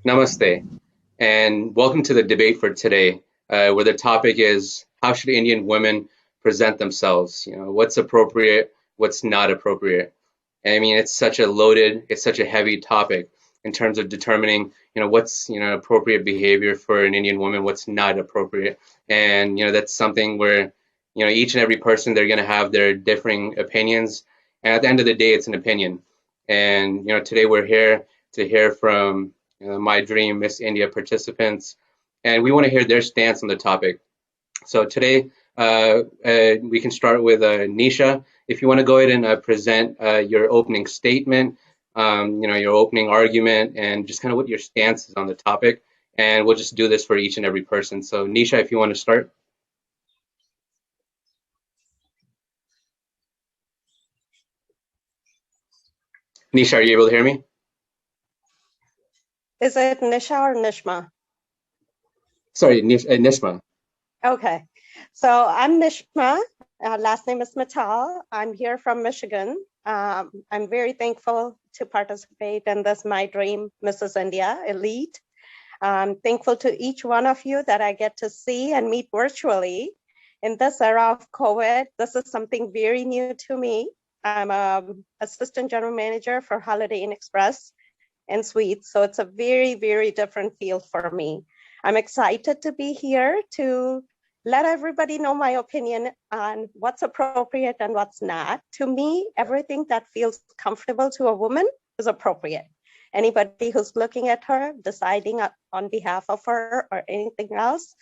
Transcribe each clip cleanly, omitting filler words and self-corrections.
Namaste, and welcome to the debate for today, where the topic is how should Indian women present themselves? What's appropriate, what's not appropriate. And I mean, it's such a heavy topic in terms of determining, what's, appropriate behavior for an Indian woman, what's not appropriate. And, that's something where, each and every person, they're going to have their differing opinions. And at the end of the day, it's an opinion. And, today we're here to hear from Mydream Miss India participants, and we want to hear their stance on the topic. So today we can start with Nisha. If you want to go ahead and present your opening statement, your opening argument, and just kind of what your stance is on the topic, and we'll just do this for each and every person. So Nisha, if you want to start. Nisha, are you able to hear me? Is it Nisha or Nishma? Sorry, Nishma. Okay, so I'm Nishma. Last name is Mittal. I'm here from Michigan. I'm very thankful to participate in this Mydream Mrs. India Elite. I'm thankful to each one of you that I get to see and meet virtually. In this era of COVID, this is something very new to me. I'm an assistant general manager for Holiday Inn Express and Suites, so it's a very, very different field for me. I'm excited to be here to let everybody know my opinion on what's appropriate and what's not. To me, everything that feels comfortable to a woman is appropriate. Anybody who's looking at her, deciding on behalf of her or anything else,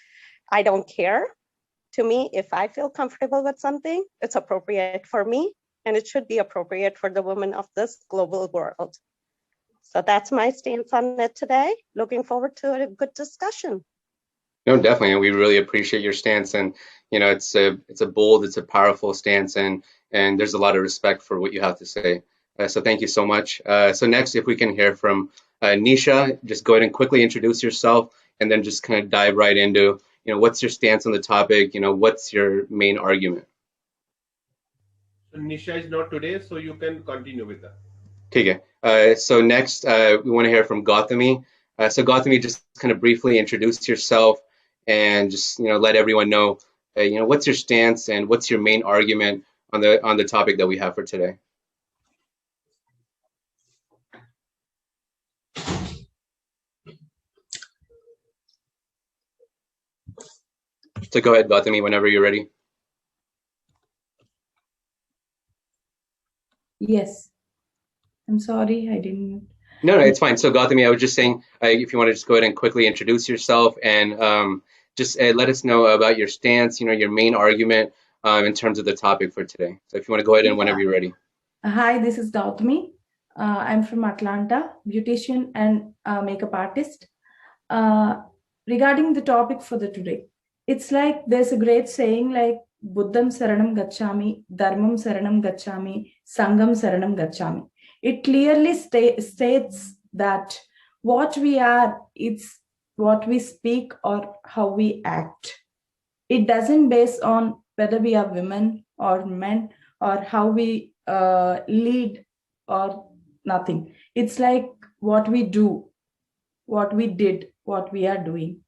I don't care. To me, if I feel comfortable with something, it's appropriate for me, and it should be appropriate for the women of this global world. So that's my stance on it today. Looking forward to a good discussion. No, definitely, and we really appreciate your stance. And it's a bold, it's a powerful stance, and there's a lot of respect for what you have to say. So thank you so much. So next, if we can hear from Nisha, just go ahead and quickly introduce yourself, and then just kind of dive right into, what's your stance on the topic? What's your main argument? So Nisha is not today, so you can continue with that. Okay. So next, we want to hear from Gautami. So Gautami, just kind of briefly introduce yourself and just let everyone know, what's your stance and what's your main argument on the topic that we have for today. So go ahead, Gautami, whenever you're ready. Yes. I'm sorry, I didn't. No, it's fine. So Gautami, I was just saying, if you want to just go ahead and quickly introduce yourself and just let us know about your stance, your main argument in terms of the topic for today. So if you want to go ahead and whenever you're ready. Hi, this is Gautami. I'm from Atlanta, beautician and makeup artist. Regarding the topic for the today, it's like there's a great saying like Buddham Saranam Gacchami, Dharmam Saranam Gacchami, Sangam Saranam Gacchami. It clearly states that what we are, it's what we speak or how we act. It doesn't base on whether we are women or men or how we lead or nothing. It's like what we do, what we did, what we are doing.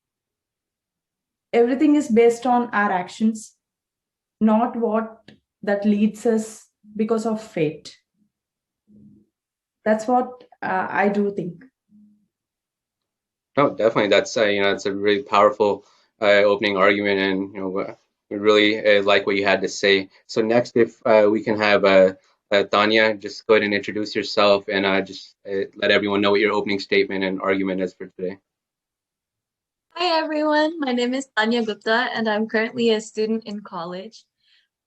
Everything is based on our actions, not what that leads us because of fate. That's what I do think. Oh, definitely. That's it's a really powerful opening argument, and we really like what you had to say. So next, if we can have Tanya, just go ahead and introduce yourself and just let everyone know what your opening statement and argument is for today. Hi everyone, my name is Tanya Gupta and I'm currently a student in college.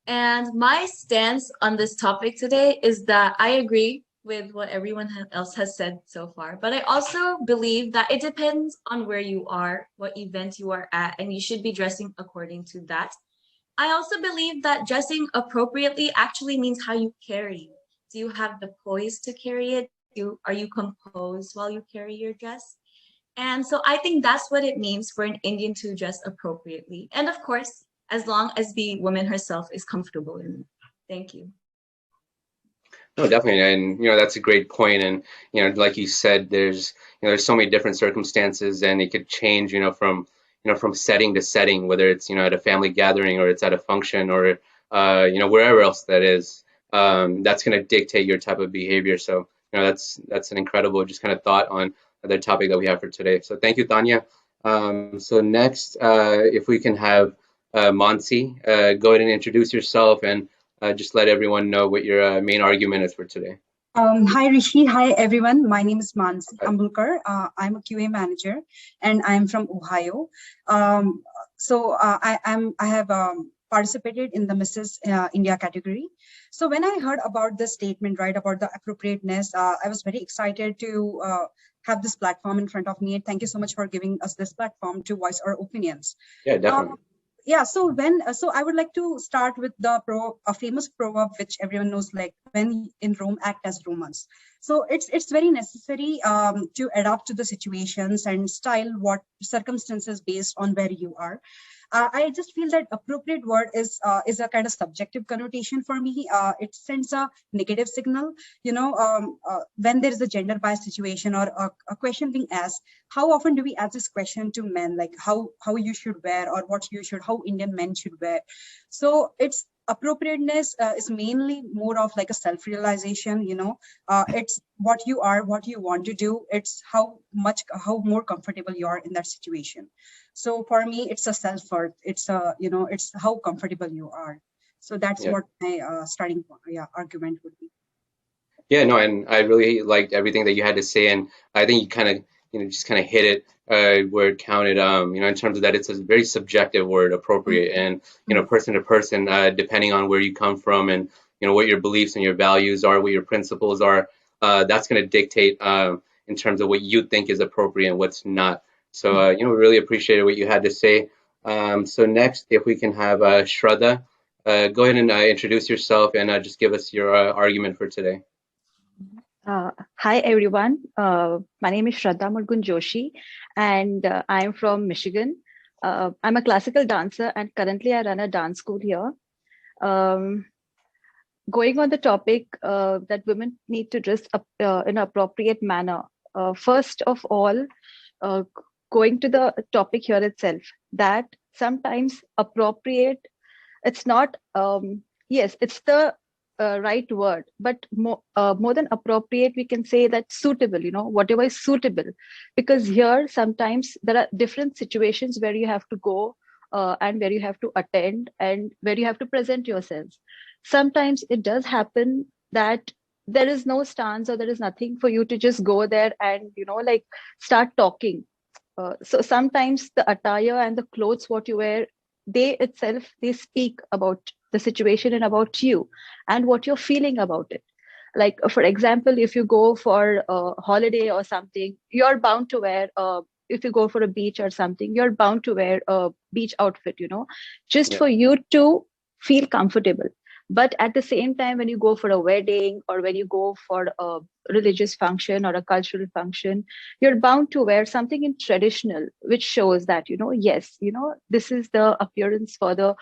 And my stance on this topic today is that I agree with what everyone else has said so far, but I also believe that it depends on where you are, what event you are at, and you should be dressing according to that. I also believe that dressing appropriately actually means how you carry. Do you have the poise to carry it? Are you composed while you carry your dress? And so I think that's what it means for an Indian to dress appropriately. And of course, as long as the woman herself is comfortable in it. Thank you. No, definitely, and that's a great point. And like you said, there's so many different circumstances, and it could change, from setting to setting, whether it's at a family gathering or it's at a function or wherever else that is. That's going to dictate your type of behavior. So that's an incredible just kind of thought on the topic that we have for today. So thank you, Tanya. So next, if we can have Monsi, go ahead and introduce yourself and just let everyone know what your main argument is for today. Hi Rishi, hi everyone. My name is Mansi Hi. Ambulkar. I'm a QA manager, and I'm from Ohio. I have participated in the Mrs. India category. So when I heard about this statement, right, about the appropriateness, I was very excited to have this platform in front of me. And thank you so much for giving us this platform to voice our opinions. Yeah, definitely. Yeah, so I would like to start with a famous proverb which everyone knows, like when in Rome, act as Romans. So it's very necessary to adapt to the situations and style what circumstances based on where you are. I just feel that appropriate word is a kind of subjective connotation for me. It sends a negative signal, when there is a gender bias situation or a question being asked. How often do we ask this question to men, like how you should wear or how Indian men should wear? So it's appropriateness is mainly more of like a self-realization, it's what you are, what you want to do. It's how more comfortable you are in that situation. So for me, it's a self-worth. It's it's how comfortable you are. So that's what my starting argument would be. Yeah, no, and I really liked everything that you had to say, and I think you kind of, just kind of hit it where it counted. In terms of that, it's a very subjective word, appropriate, and person to person, depending on where you come from and what your beliefs and your values are, what your principles are. That's going to dictate in terms of what you think is appropriate and what's not. So, we really appreciated what you had to say. So next, if we can have Shraddha, go ahead and introduce yourself and just give us your argument for today. Hi everyone. My name is Shraddha Murgun Joshi, and I'm from Michigan. I'm a classical dancer, and currently I run a dance school here. Going on the topic that women need to dress up in an appropriate manner. First of all, going to the topic here itself, that sometimes appropriate, it's not, yes, it's the right word, but more than appropriate, we can say that suitable, whatever is suitable. Because here, sometimes there are different situations where you have to go and where you have to attend and where you have to present yourselves. Sometimes it does happen that there is no stance or there is nothing for you to just go there and, like start talking. So sometimes the attire and the clothes, what you wear, they speak about the situation and about you and what you're feeling about it. Like, for example, if you go for a holiday or something, you're bound to wear, if you go for a beach or something, you're bound to wear a beach outfit, just for you to feel comfortable. But at the same time, when you go for a wedding or when you go for a religious function or a cultural function, you're bound to wear something in traditional, which shows that, yes, this is the appearance for the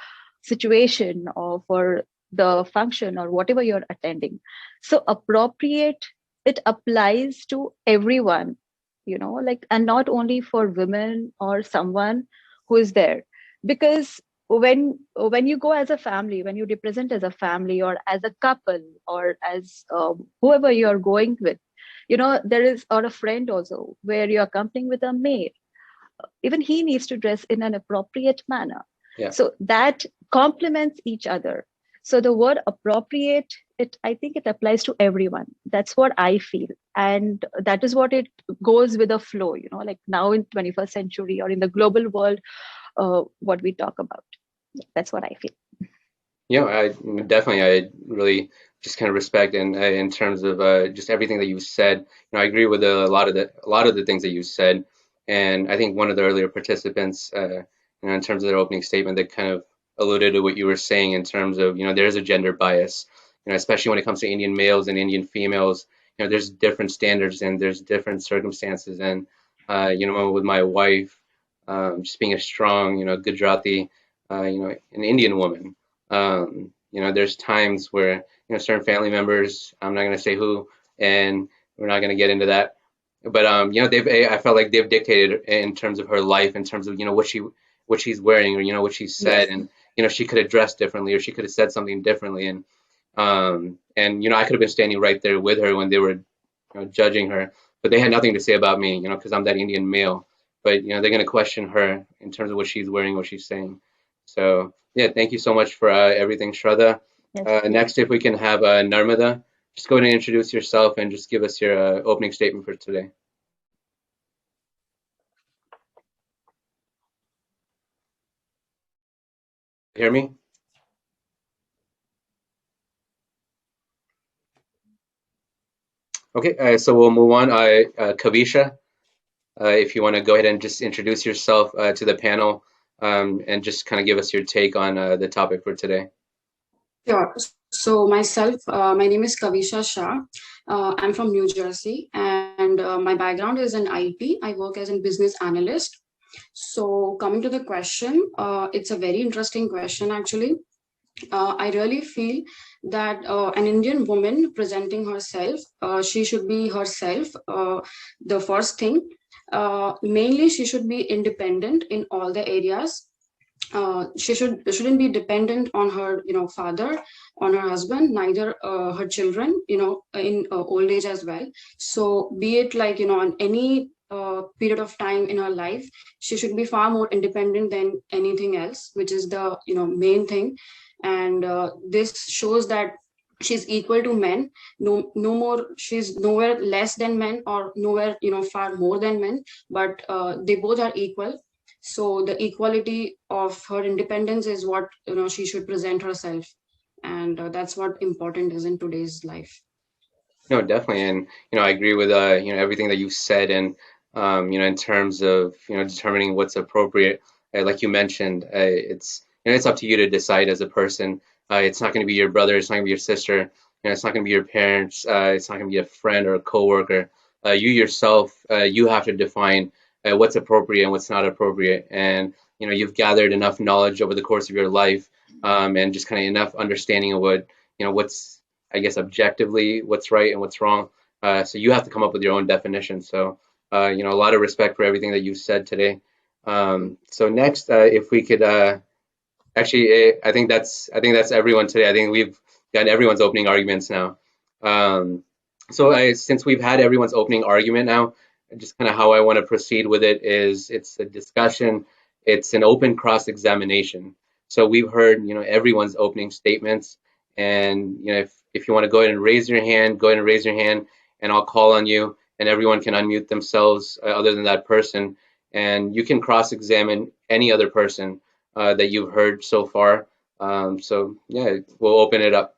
situation or for the function or whatever you're attending. So appropriate, it applies to everyone, and not only for women or someone who is there. Because when you go as a family, when you represent as a family or as a couple or as whoever you're going with, there is, or a friend also, where you're accompanying with a maid, even he needs to dress in an appropriate manner. So that complements each other. So the word appropriate, I think it applies to everyone. That's what I feel. And that is what it goes with the flow, like now in 21st century or in the global world, what we talk about. That's what I feel. I really just kind of respect and in terms of just everything that you said. I agree with a lot of the things that you said, and I think one of the earlier participants, in terms of their opening statement, that kind of alluded to what you were saying in terms of there is a gender bias, especially when it comes to Indian males and Indian females. There's different standards and there's different circumstances, and with my wife, just being a strong, Gujarati, an Indian woman. There's times where certain family members. I'm not going to say who, and we're not going to get into that. But I felt like they've dictated in terms of her life, in terms of what she's wearing, or what she said, Yes. and she could have dressed differently, or she could have said something differently, and I could have been standing right there with her when they were judging her, but they had nothing to say about me, because I'm that Indian male. But they're going to question her in terms of what she's wearing, what she's saying. So yeah, thank you so much for everything, Shraddha. Yes. Next, if we can have Narmada, just go ahead and introduce yourself and just give us your opening statement for today. Hear me? Okay, so we'll move on. Kavisha, if you want to go ahead and just introduce yourself to the panel, and just kind of give us your take on the topic for today. Sure. So myself, my name is Kavisha Shah. I'm from New Jersey, and my background is in IT. I work as a business analyst. So coming to the question, it's a very interesting question actually. I really feel that an Indian woman presenting herself, she should be herself. The first thing, mainly she should be independent in all the areas. She shouldn't be dependent on her father, on her husband, neither her children, in old age as well. So be it like on any period of time in her life, she should be far more independent than anything else, which is the main thing. And this shows that she's equal to men. No more, she's nowhere less than men, or nowhere far more than men, but they both are equal. So the equality of her independence is what she should present herself, and that's what important is in today's life. No, definitely, and I agree with everything that you said, and in terms of determining what's appropriate. Like you mentioned, it's up to you to decide as a person. It's not going to be your brother, it's not going to be your sister, it's not going to be your parents, it's not going to be a friend or a coworker. You yourself, you have to define what's appropriate and what's not appropriate, and you've gathered enough knowledge over the course of your life, and just kind of enough understanding of what's, I guess, objectively what's right and what's wrong. So you have to come up with your own definition. So a lot of respect for everything that you've said today. So next, if we could actually, I think that's everyone today. I think we've gotten everyone's opening arguments now. So since we've had everyone's opening argument now, just kind of how I want to proceed with it is it's a discussion. It's an open cross-examination. So we've heard everyone's opening statements, and if you want to go ahead and raise your hand, go ahead and raise your hand, and I'll call on you, and everyone can unmute themselves other than that person, and you can cross-examine any other person that you've heard so far. So yeah, we'll open it up.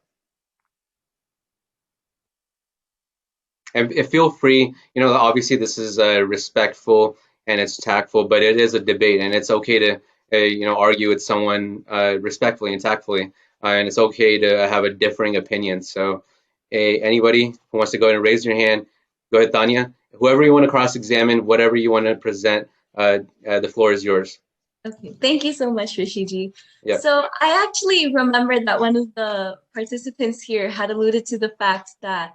And feel free, obviously this is respectful and it's tactful, but it is a debate, and it's okay to, argue with someone respectfully and tactfully, and it's okay to have a differing opinion. So, anybody who wants to go ahead and raise your hand, go ahead, Tanya. Whoever you want to cross-examine, whatever you want to present, the floor is yours. Okay, thank you so much, Rishiji. Yep. So I actually remembered that one of the participants here had alluded to the fact that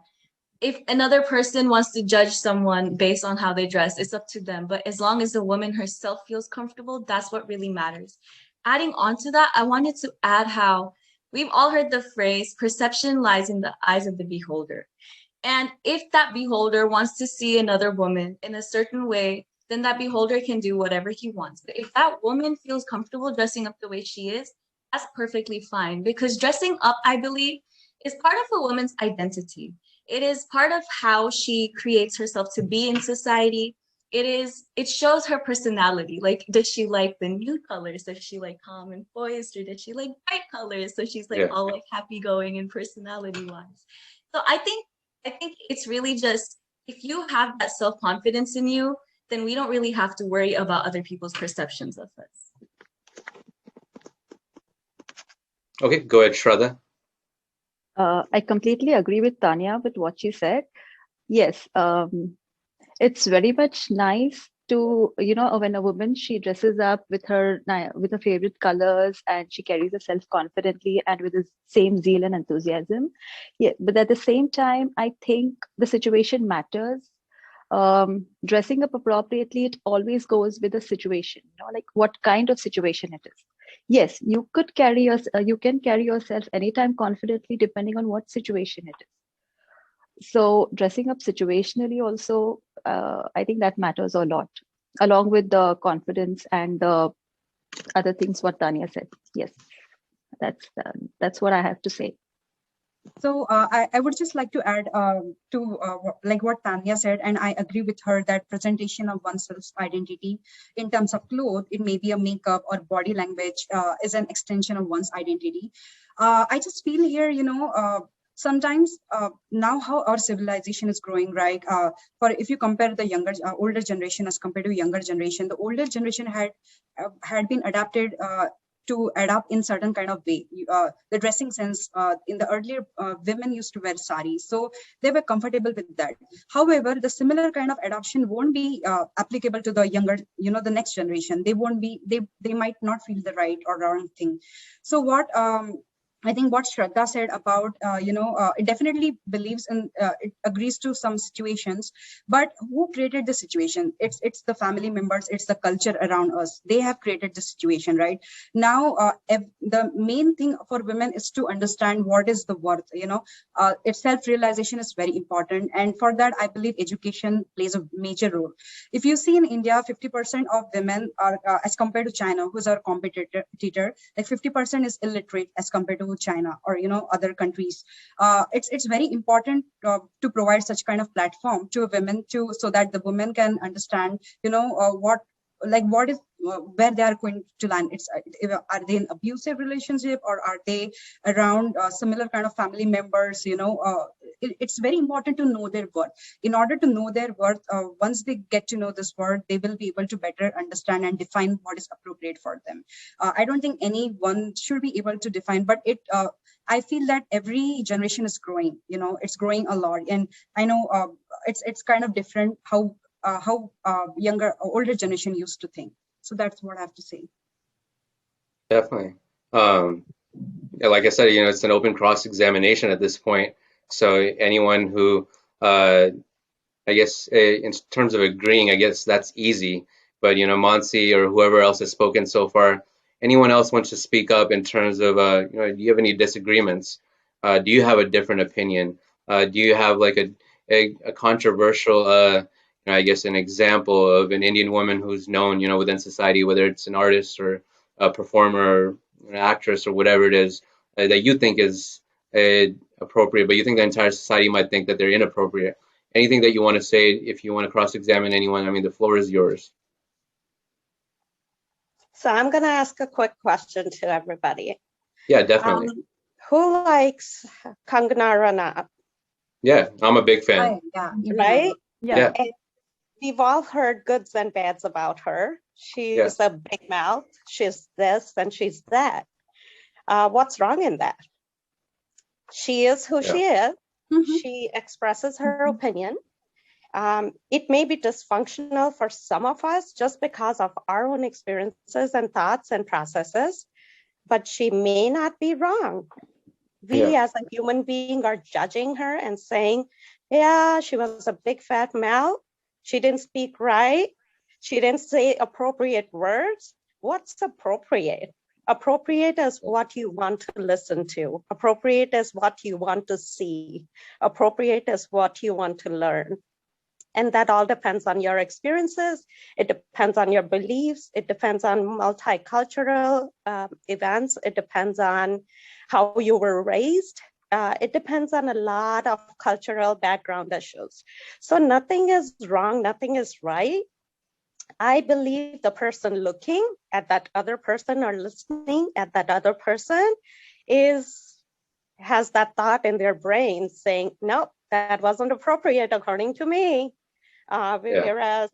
if another person wants to judge someone based on how they dress, it's up to them. But as long as the woman herself feels comfortable, that's what really matters. Adding on to that, I wanted to add how we've all heard the phrase, perception lies in the eyes of the beholder. And if that beholder wants to see another woman in a certain way, then that beholder can do whatever he wants. But if that woman feels comfortable dressing up the way she is, that's perfectly fine. Because dressing up, I believe, is part of a woman's identity. It is part of how she creates herself to be in society. It shows her personality. Like, does she like the nude colors? Does she like calm and poised, or does she like bright colors? So she's like all like happy going and personality wise. So I think it's really just, if you have that self-confidence in you, then we don't really have to worry about other people's perceptions of us. Okay, go ahead, Shraddha. I completely agree with Tanya with what she said. Yes, it's very much nice to, when a woman, she dresses up with her favorite colors, and she carries herself confidently and with the same zeal and enthusiasm. Yeah, but at the same time, I think the situation matters. Dressing up appropriately, it always goes with the situation, like what kind of situation it is. Yes, you can carry yourself anytime confidently, depending on what situation it is. So dressing up situationally also, I think that matters a lot, along with the confidence and the other things what Tanya said. Yes, that's what I have to say. So I would just like to add to like what Tanya said, and I agree with her that presentation of oneself's identity in terms of clothes, it may be a makeup or body language, is an extension of one's identity. I just feel here, sometimes now how our civilization is growing, right? For if you compare the older generation as compared to younger generation, the older generation had been adapted to adapt in certain kind of way. The dressing sense in the earlier women used to wear saris, so they were comfortable with that. However, the similar kind of adoption won't be applicable to the younger, the next generation. They won't be, they might not feel the right or wrong thing. So what I think what Shraddha said about, it definitely believes in, it agrees to some situations, but who created the situation? It's the family members, it's the culture around us. They have created the situation, right? Now, the main thing for women is to understand what is the worth, its self-realization is very important. And for that, I believe education plays a major role. If you see in India, 50% of women are, as compared to China, who's our competitor, like 50% is illiterate as compared to China or other countries. It's very important to provide such kind of platform to women so that the women can understand what is where they are going to land. Are they in abusive relationship, or are they around similar kind of family members? It's very important to know their worth. In order to know their worth, once they get to know this word, they will be able to better understand and define what is appropriate for them. I don't think anyone should be able to define, but I feel that every generation is growing. It's growing a lot, and I know it's kind of different how older generation used to think. So that's what I have to say. Definitely. Yeah, like I said, it's an open cross-examination at this point. So anyone who, I guess, in terms of agreeing, I guess that's easy. But Monsi or whoever else has spoken so far, anyone else wants to speak up in terms of, do you have any disagreements? Do you have a different opinion? Do you have like a controversial, I guess, an example of an Indian woman who's known, within society, whether it's an artist or a performer, or an actress, or whatever it is, that you think is appropriate, but you think the entire society might think that they're inappropriate. Anything that you want to say, if you want to cross-examine anyone, I mean, the floor is yours. So I'm going to ask a quick question to everybody. Yeah, definitely. Who likes Kangana Ranaut? Yeah, I'm a big fan. Right? Yeah. And we've all heard goods and bads about her. She's a big mouth. She's this and she's that. What's wrong in that? She is who she is. Mm-hmm. She expresses her opinion. It may be dysfunctional for some of us just because of our own experiences and thoughts and processes, but she may not be wrong. We as a human being are judging her and saying, yeah, she was a big fat mouth. She didn't speak right. She didn't say appropriate words. What's appropriate? Appropriate is what you want to listen to. Appropriate is what you want to see. Appropriate is what you want to learn. And that all depends on your experiences. It depends on your beliefs. It depends on multicultural events. It depends on how you were raised. It depends on a lot of cultural background issues. So nothing is wrong, nothing is right. I believe the person looking at that other person or listening at that other person has that thought in their brain saying, nope, that wasn't appropriate according to me. Whereas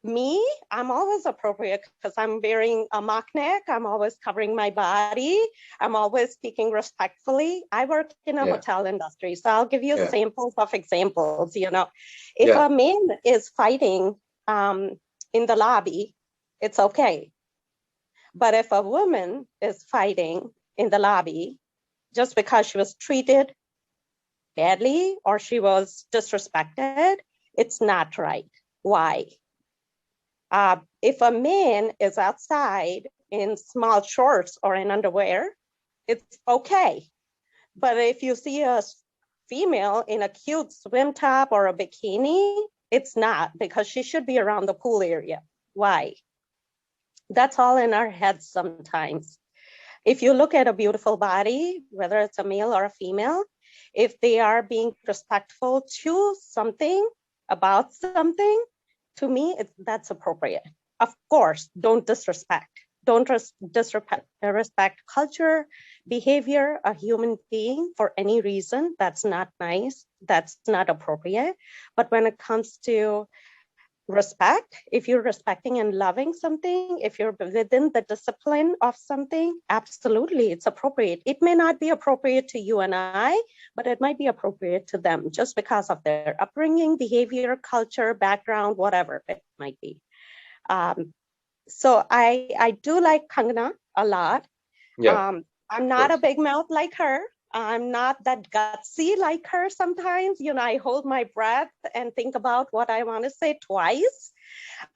me, I'm always appropriate because I'm wearing a mock neck. I'm always covering my body. I'm always speaking respectfully. I work in a hotel industry, so I'll give you samples of examples. If a man is fighting in the lobby, it's okay. But if a woman is fighting in the lobby, just because she was treated badly or she was disrespected, it's not right. Why? If a man is outside in small shorts or in underwear, it's okay. But if you see a female in a cute swim top or a bikini, it's not, because she should be around the pool area. Why? That's all in our heads sometimes. If you look at a beautiful body, whether it's a male or a female, if they are being respectful to something, about something, to me, that's appropriate. Of course, don't disrespect. Don't respect culture, behavior, a human being for any reason. That's not nice. That's not appropriate. But when it comes to respect, if you're respecting and loving something, if you're within the discipline of something, absolutely, it's appropriate. It may not be appropriate to you and I, but it might be appropriate to them just because of their upbringing, behavior, culture, background, whatever it might be. So I do like Kangana a lot. Yeah, I'm not a big mouth like her. I'm not that gutsy like her sometimes. I hold my breath and think about what I want to say twice.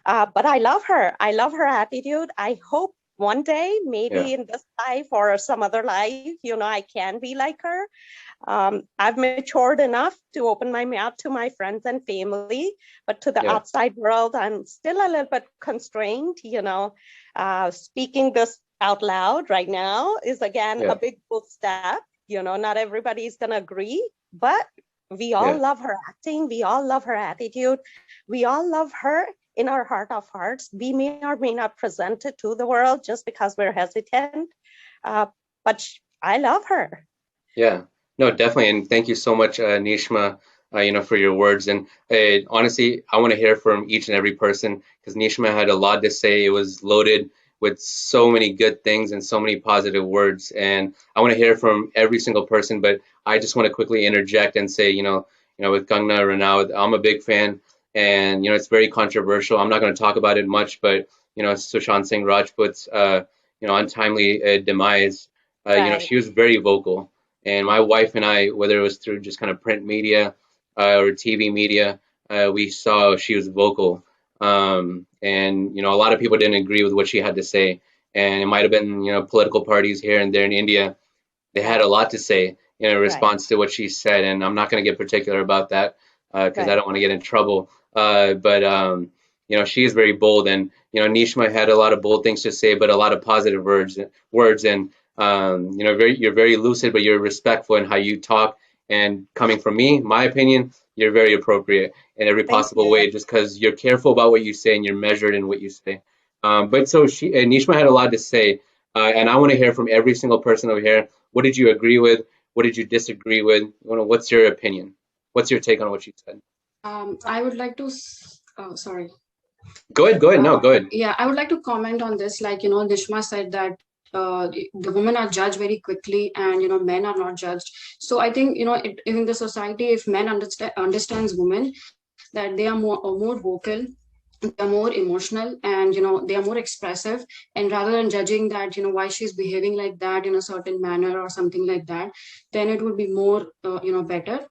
But I love her. I love her attitude. I hope one day, maybe in this life or some other life, I can be like her. I've matured enough to open my mouth to my friends and family, but to the outside world, I'm still a little bit constrained. Speaking this out loud right now is again a big bold step. Not everybody's gonna agree, but we all love her acting. We all love her attitude. We all love her in our heart of hearts. We may or may not present it to the world just because we're hesitant, but I love her. Yeah, no, definitely. And thank you so much, Nishma, for your words. And honestly, I want to hear from each and every person because Nishma had a lot to say. It was loaded with so many good things and so many positive words. And I want to hear from every single person. But I just want to quickly interject and say, with Kangna Ranaut, I'm a big fan. And, it's very controversial. I'm not going to talk about it much, but, Sushant Singh Rajput's, untimely demise, she was very vocal. And my wife and I, whether it was through just kind of print media or TV media, we saw she was vocal. And a lot of people didn't agree with what she had to say. And it might have been, political parties here and there in India. They had a lot to say in response to what she said. And I'm not going to get particular about that because I don't want to get in trouble. But she is very bold. And, Nishma had a lot of bold things to say, but a lot of positive words. And you're very lucid, but you're respectful in how you talk. And coming from me, my opinion, you're very appropriate in every possible way, just because you're careful about what you say and you're measured in what you say. But so Nishma had a lot to say, and I want to hear from every single person over here. What did you agree with? What did you disagree with? What's your opinion? What's your take on what she said? I would like to, sorry. Go ahead. No, go ahead. Yeah, I would like to comment on this. Like, Nishma said that the women are judged very quickly and, men are not judged. So I think, in the society, if men understands women, that they are more vocal, they are more emotional, and, they are more expressive. And rather than judging that, why she's behaving like that in a certain manner or something like that, then it would be more, better.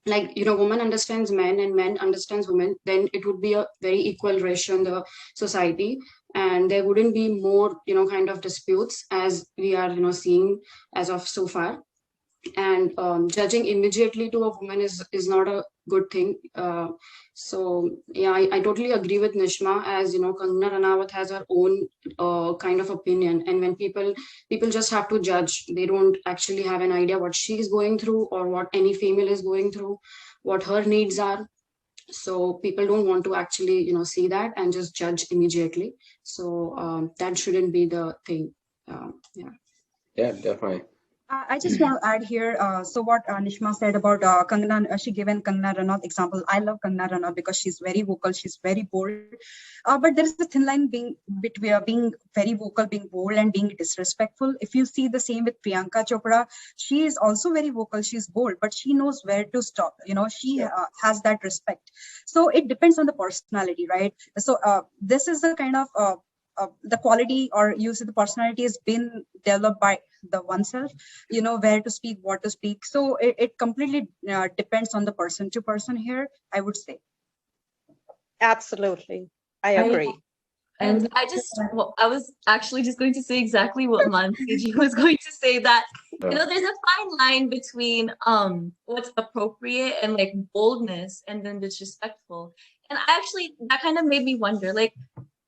Like, woman understands men and men understands women, then it would be a very equal ratio in the society, and there wouldn't be more kind of disputes as we are seeing as of so far. And judging immediately to a woman is not a good thing. So yeah, I totally agree with Nishma. As Kangana Ranaut has her own kind of opinion, and when people just have to judge, they don't actually have an idea what she is going through or what any female is going through, what her needs are. So people don't want to actually see that and just judge immediately. So that shouldn't be the thing. Yeah, definitely. I just want to add here. So what Nishma said about Kangana, she given Kangana Ranaut example. I love Kangana Ranaut because she's very vocal, she's very bold. But there is a thin line between being very vocal, being bold, and being disrespectful. If you see the same with Priyanka Chopra, she is also very vocal, she's bold, but she knows where to stop. She has that respect. So it depends on the personality, right? So this is the kind of the quality, or use the personality, has been developed by the oneself, where to speak, what to speak. So it completely depends on the person to person here, I would say. Absolutely. I I, agree. I would And I was actually just going to say exactly what Mansiji was going to say, that, there's a fine line between what's appropriate and like boldness and then disrespectful. And that kind of made me wonder, like,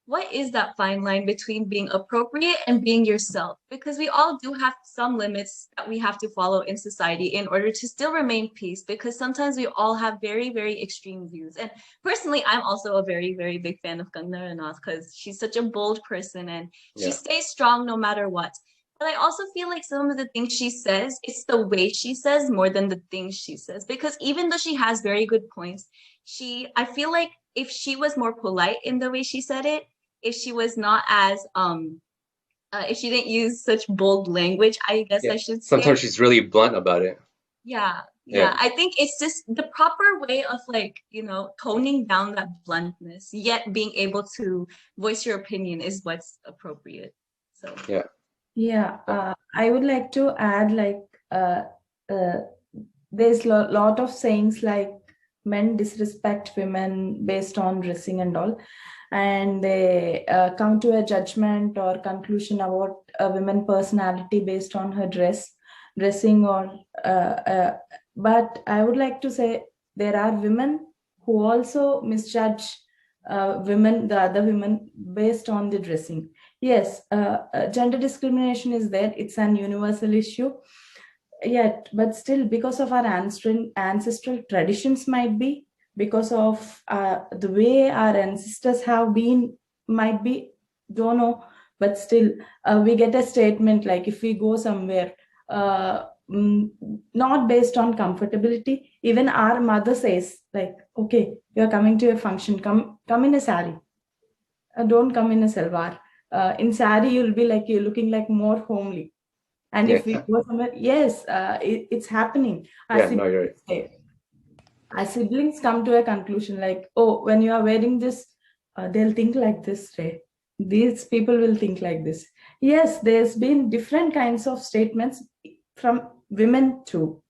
what is that fine line between being appropriate and being yourself? Because we all do have some limits that we have to follow in society in order to still remain peace, because sometimes we all have very, very extreme views. And personally, I'm also a very, very big fan of Kangna Ranaut, because she's such a bold person and she stays strong no matter what. But I also feel like some of the things she says, it's the way she says more than the things she says. Because even though she has very good points, I feel like if she was more polite in the way she said it, if she was not as if she didn't use such bold language, I guess I should say. Sometimes she's really blunt about it. Yeah. I think it's just the proper way of, like, toning down that bluntness, yet being able to voice your opinion is what's appropriate. So I would like to add, like, there's a lot of sayings like men disrespect women based on dressing and all, and they come to a judgment or conclusion about a woman personality based on her dressing, or but I would like to say there are women who also misjudge the other women based on the dressing. Yes, gender discrimination is there. It's an universal issue. Yet, but still, because of our ancestral traditions, might be because of the way our ancestors have been, might be, don't know. But still, we get a statement like, if we go somewhere, not based on comfortability, even our mother says like, okay, you're coming to a function, come in a sari, don't come in a salwar. In sari, you'll be like, you're looking like more homely. And if we go somewhere, yes, it's happening. You're right. Our siblings come to a conclusion like, oh, when you are wearing this, they'll think like this, right? These people will think like this. Yes, there's been different kinds of statements from women too.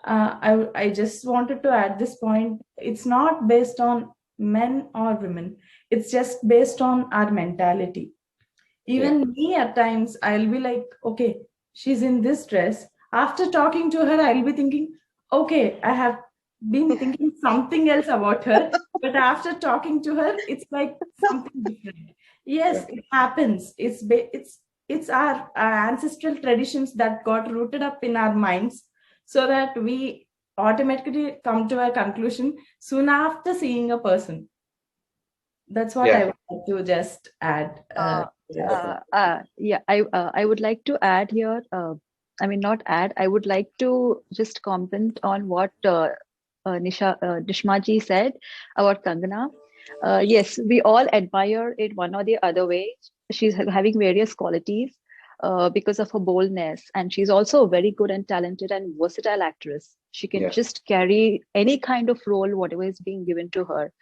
I just wanted to add this point. It's not based on men or women. It's just based on our mentality. Even me, at times, I'll be like, okay, she's in this dress. After talking to her, I'll be thinking, okay, I have been thinking something else about her. But after talking to her, it's like something different. Yes, it happens. It's our ancestral traditions that got rooted up in our minds, so that we automatically come to a conclusion soon after seeing a person. That's what I would like to just add. I would like to add here. I mean, not add. I would like to just comment on what Dishmaji said about Kangana. Yes, we all admire it one or the other way. She's having various qualities because of her boldness, and she's also a very good and talented and versatile actress. She can just carry any kind of role, whatever is being given to her.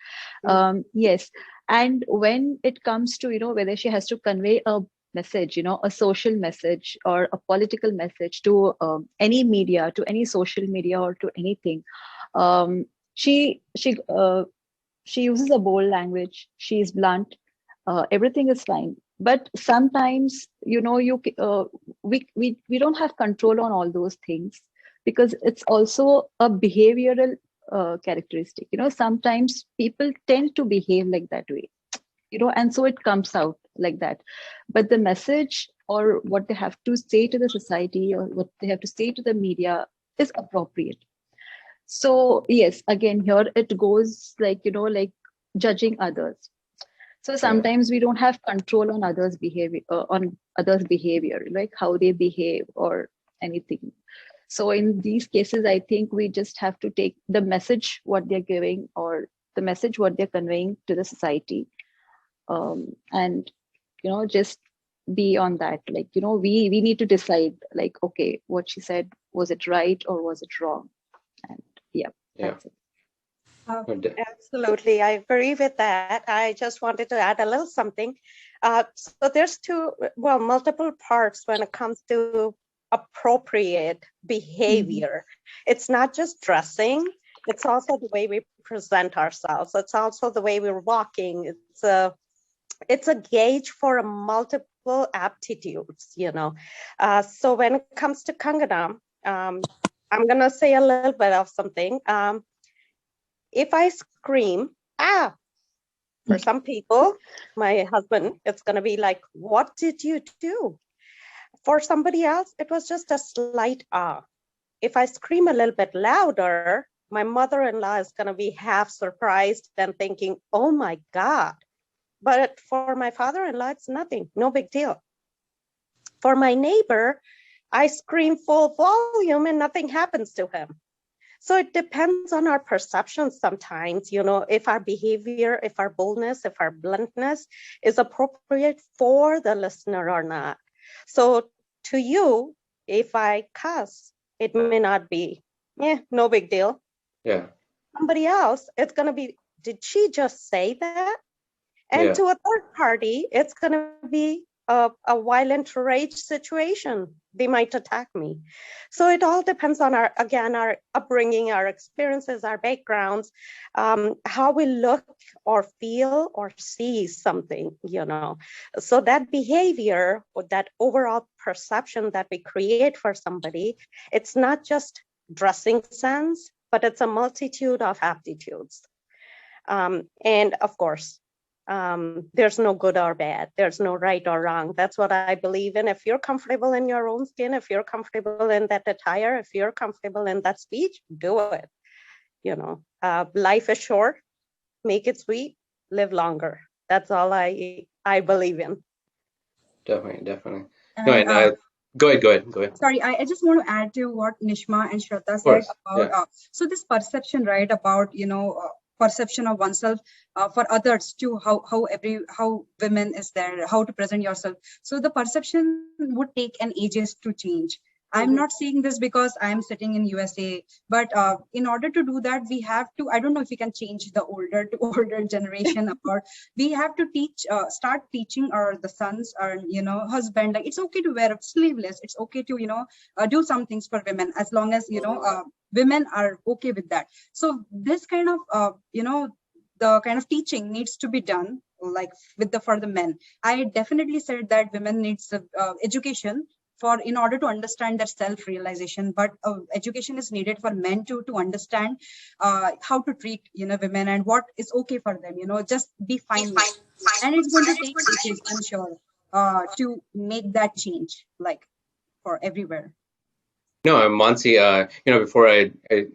Yes, and when it comes to whether she has to convey a message, a social message or a political message to any media, to any social media or to anything, she uses a bold language. She is blunt. Everything is fine. But sometimes, we don't have control on all those things, because it's also a behavioral characteristic. Sometimes people tend to behave like that way, and so it comes out like that. But the message, or what they have to say to the society, or what they have to say to the media, is appropriate. So yes, again, here it goes like, like judging others. So sometimes we don't have control on others' behavior, like how they behave or anything. So in these cases, I think we just have to take the message what they're giving, or the message what they're conveying to the society, and just be on that. Like, we need to decide, like, okay, what she said, was it right or was it wrong? And that's it. Uh, Oh, Absolutely, I agree with that. I just wanted to add a little something. So there's multiple parts when it comes to appropriate behavior. It's not just dressing, it's also the way we present ourselves. It's also the way we're walking. It's a gauge for a multiple aptitudes, you know. So when it comes to Kangana, I'm gonna say a little bit of something. If I scream, ah, for some people, my husband, it's going to be like, what did you do? For somebody else, it was just a slight ah. If I scream a little bit louder, my mother-in-law is going to be half surprised and thinking, oh my God. But for my father-in-law, it's nothing, no big deal. For my neighbor, I scream full volume and nothing happens to him. So it depends on our perceptions sometimes, you know, if our behavior, if our boldness, if our bluntness is appropriate for the listener or not. So to you, if I cuss, it may not be, no big deal. yeah, Somebody else, it's going to be, did she just say that? And yeah, to a third party, it's going to be a violent rage situation. They might attack me. So it all depends on our upbringing, our experiences, our backgrounds, how we look or feel or see something, you know. So that behavior or that overall perception that we create for somebody, it's not just dressing sense, but it's a multitude of aptitudes. And of course, there's no good or bad. There's no right or wrong. That's what I believe in. If you're comfortable in your own skin, if you're comfortable in that attire, if you're comfortable in that speech, do it. You know, life is short. Make it sweet. Live longer. That's all I believe in. definitely, definitely. No, And and go ahead, go ahead, go ahead. Of sorry, I just want to add to what Nishma and Shraddha said course, about yeah, so this perception, right, about perception of oneself for others too, how women is there, how to present yourself. So the perception would take an ages to change. I'm not saying this because I'm sitting in USA, but in order to do that, we have to, I don't know if we can change the older to older generation about, we have to start teaching our the sons or, husband, like it's okay to wear sleeveless. It's okay to, do some things for women as long as, women are okay with that. So this kind of, the kind of teaching needs to be done like for the men. I definitely said that women needs education for in order to understand their self-realization, but education is needed for men to understand how to treat women and what is okay for them, just be fine with it. And it's going to take ages, I'm sure, to make that change, like for everywhere. No, Monty, before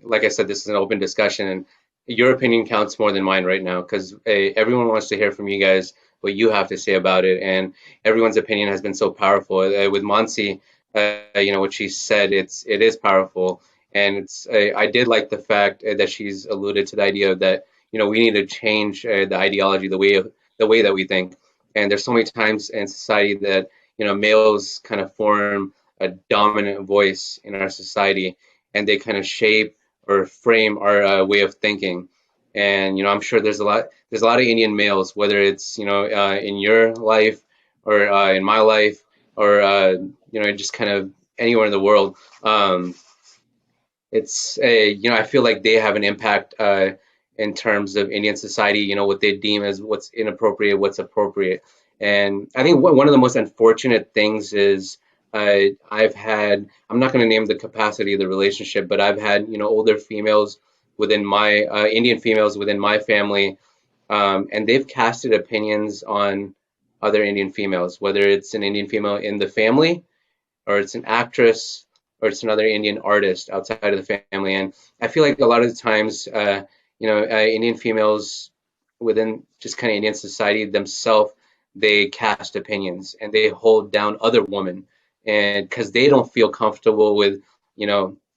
like I said, this is an open discussion, and your opinion counts more than mine right now because everyone wants to hear from you guys what you have to say about it, and everyone's opinion has been so powerful. With Monty, what she said, it is powerful, and I did like the fact that she's alluded to the idea that we need to change the ideology, the way that we think, and there's so many times in society that males kind of form a dominant voice in our society, and they kind of shape or frame our way of thinking. And I'm sure there's a lot of Indian males, whether it's in your life or in my life or just kind of anywhere in the world. It's I feel like they have an impact in terms of Indian society. What they deem as what's inappropriate, what's appropriate. And I think one of the most unfortunate things is I've had, I'm not going to name the capacity of the relationship, but I've had older females within my Indian females within my family, and they've casted opinions on other Indian females, whether it's an Indian female in the family or it's an actress or it's another Indian artist outside of the family. And I feel like a lot of the times, Indian females within just kind of Indian society themselves, they cast opinions and they hold down other women, and because they don't feel comfortable with,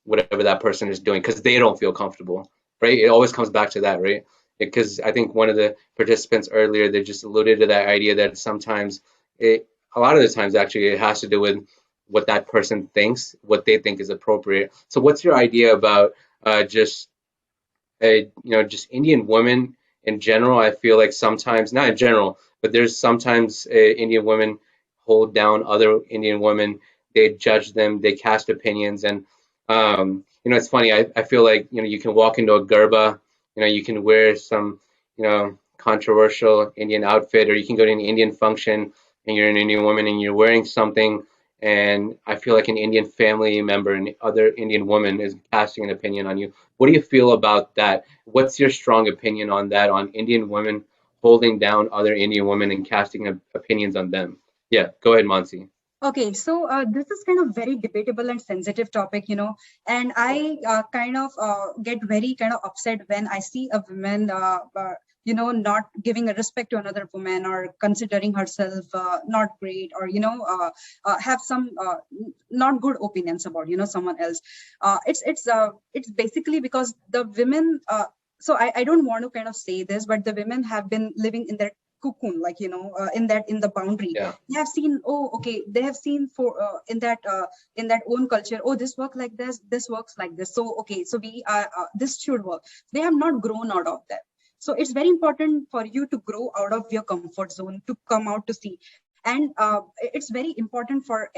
whatever that person is doing, because they don't feel comfortable, right? It always comes back to that, right? Because I think one of the participants earlier, they just alluded to that idea that sometimes a lot of the times actually it has to do with what that person thinks, what they think is appropriate. So what's your idea about just just Indian women in general, I feel like sometimes, not in general, but there's sometimes Indian women hold down other Indian women. They judge them, they cast opinions, and it's funny. I feel like you can walk into a garba, you can wear some controversial Indian outfit, or you can go to an Indian function and you're an Indian woman and you're wearing something, and I feel like an Indian family member and other Indian woman is casting an opinion on you. What do you feel about that? What's your strong opinion on that, on Indian women holding down other Indian women and casting opinions on them? Yeah, go ahead, Mansi. Okay, so this is kind of very debatable and sensitive topic, and I kind of get very kind of upset when I see a woman, not giving a respect to another woman or considering herself not great, or have some not good opinions about someone else. It's basically because the women. So I don't want to kind of say this, but the women have been living in their cocoon, like in the boundary. Yeah. They have seen, oh, okay, they have seen for in that own culture, oh, this works like this works like this, so okay, so we this should work. They have not grown out of that. So it's very important for you to grow out of your comfort zone, to come out to see. And it's very important for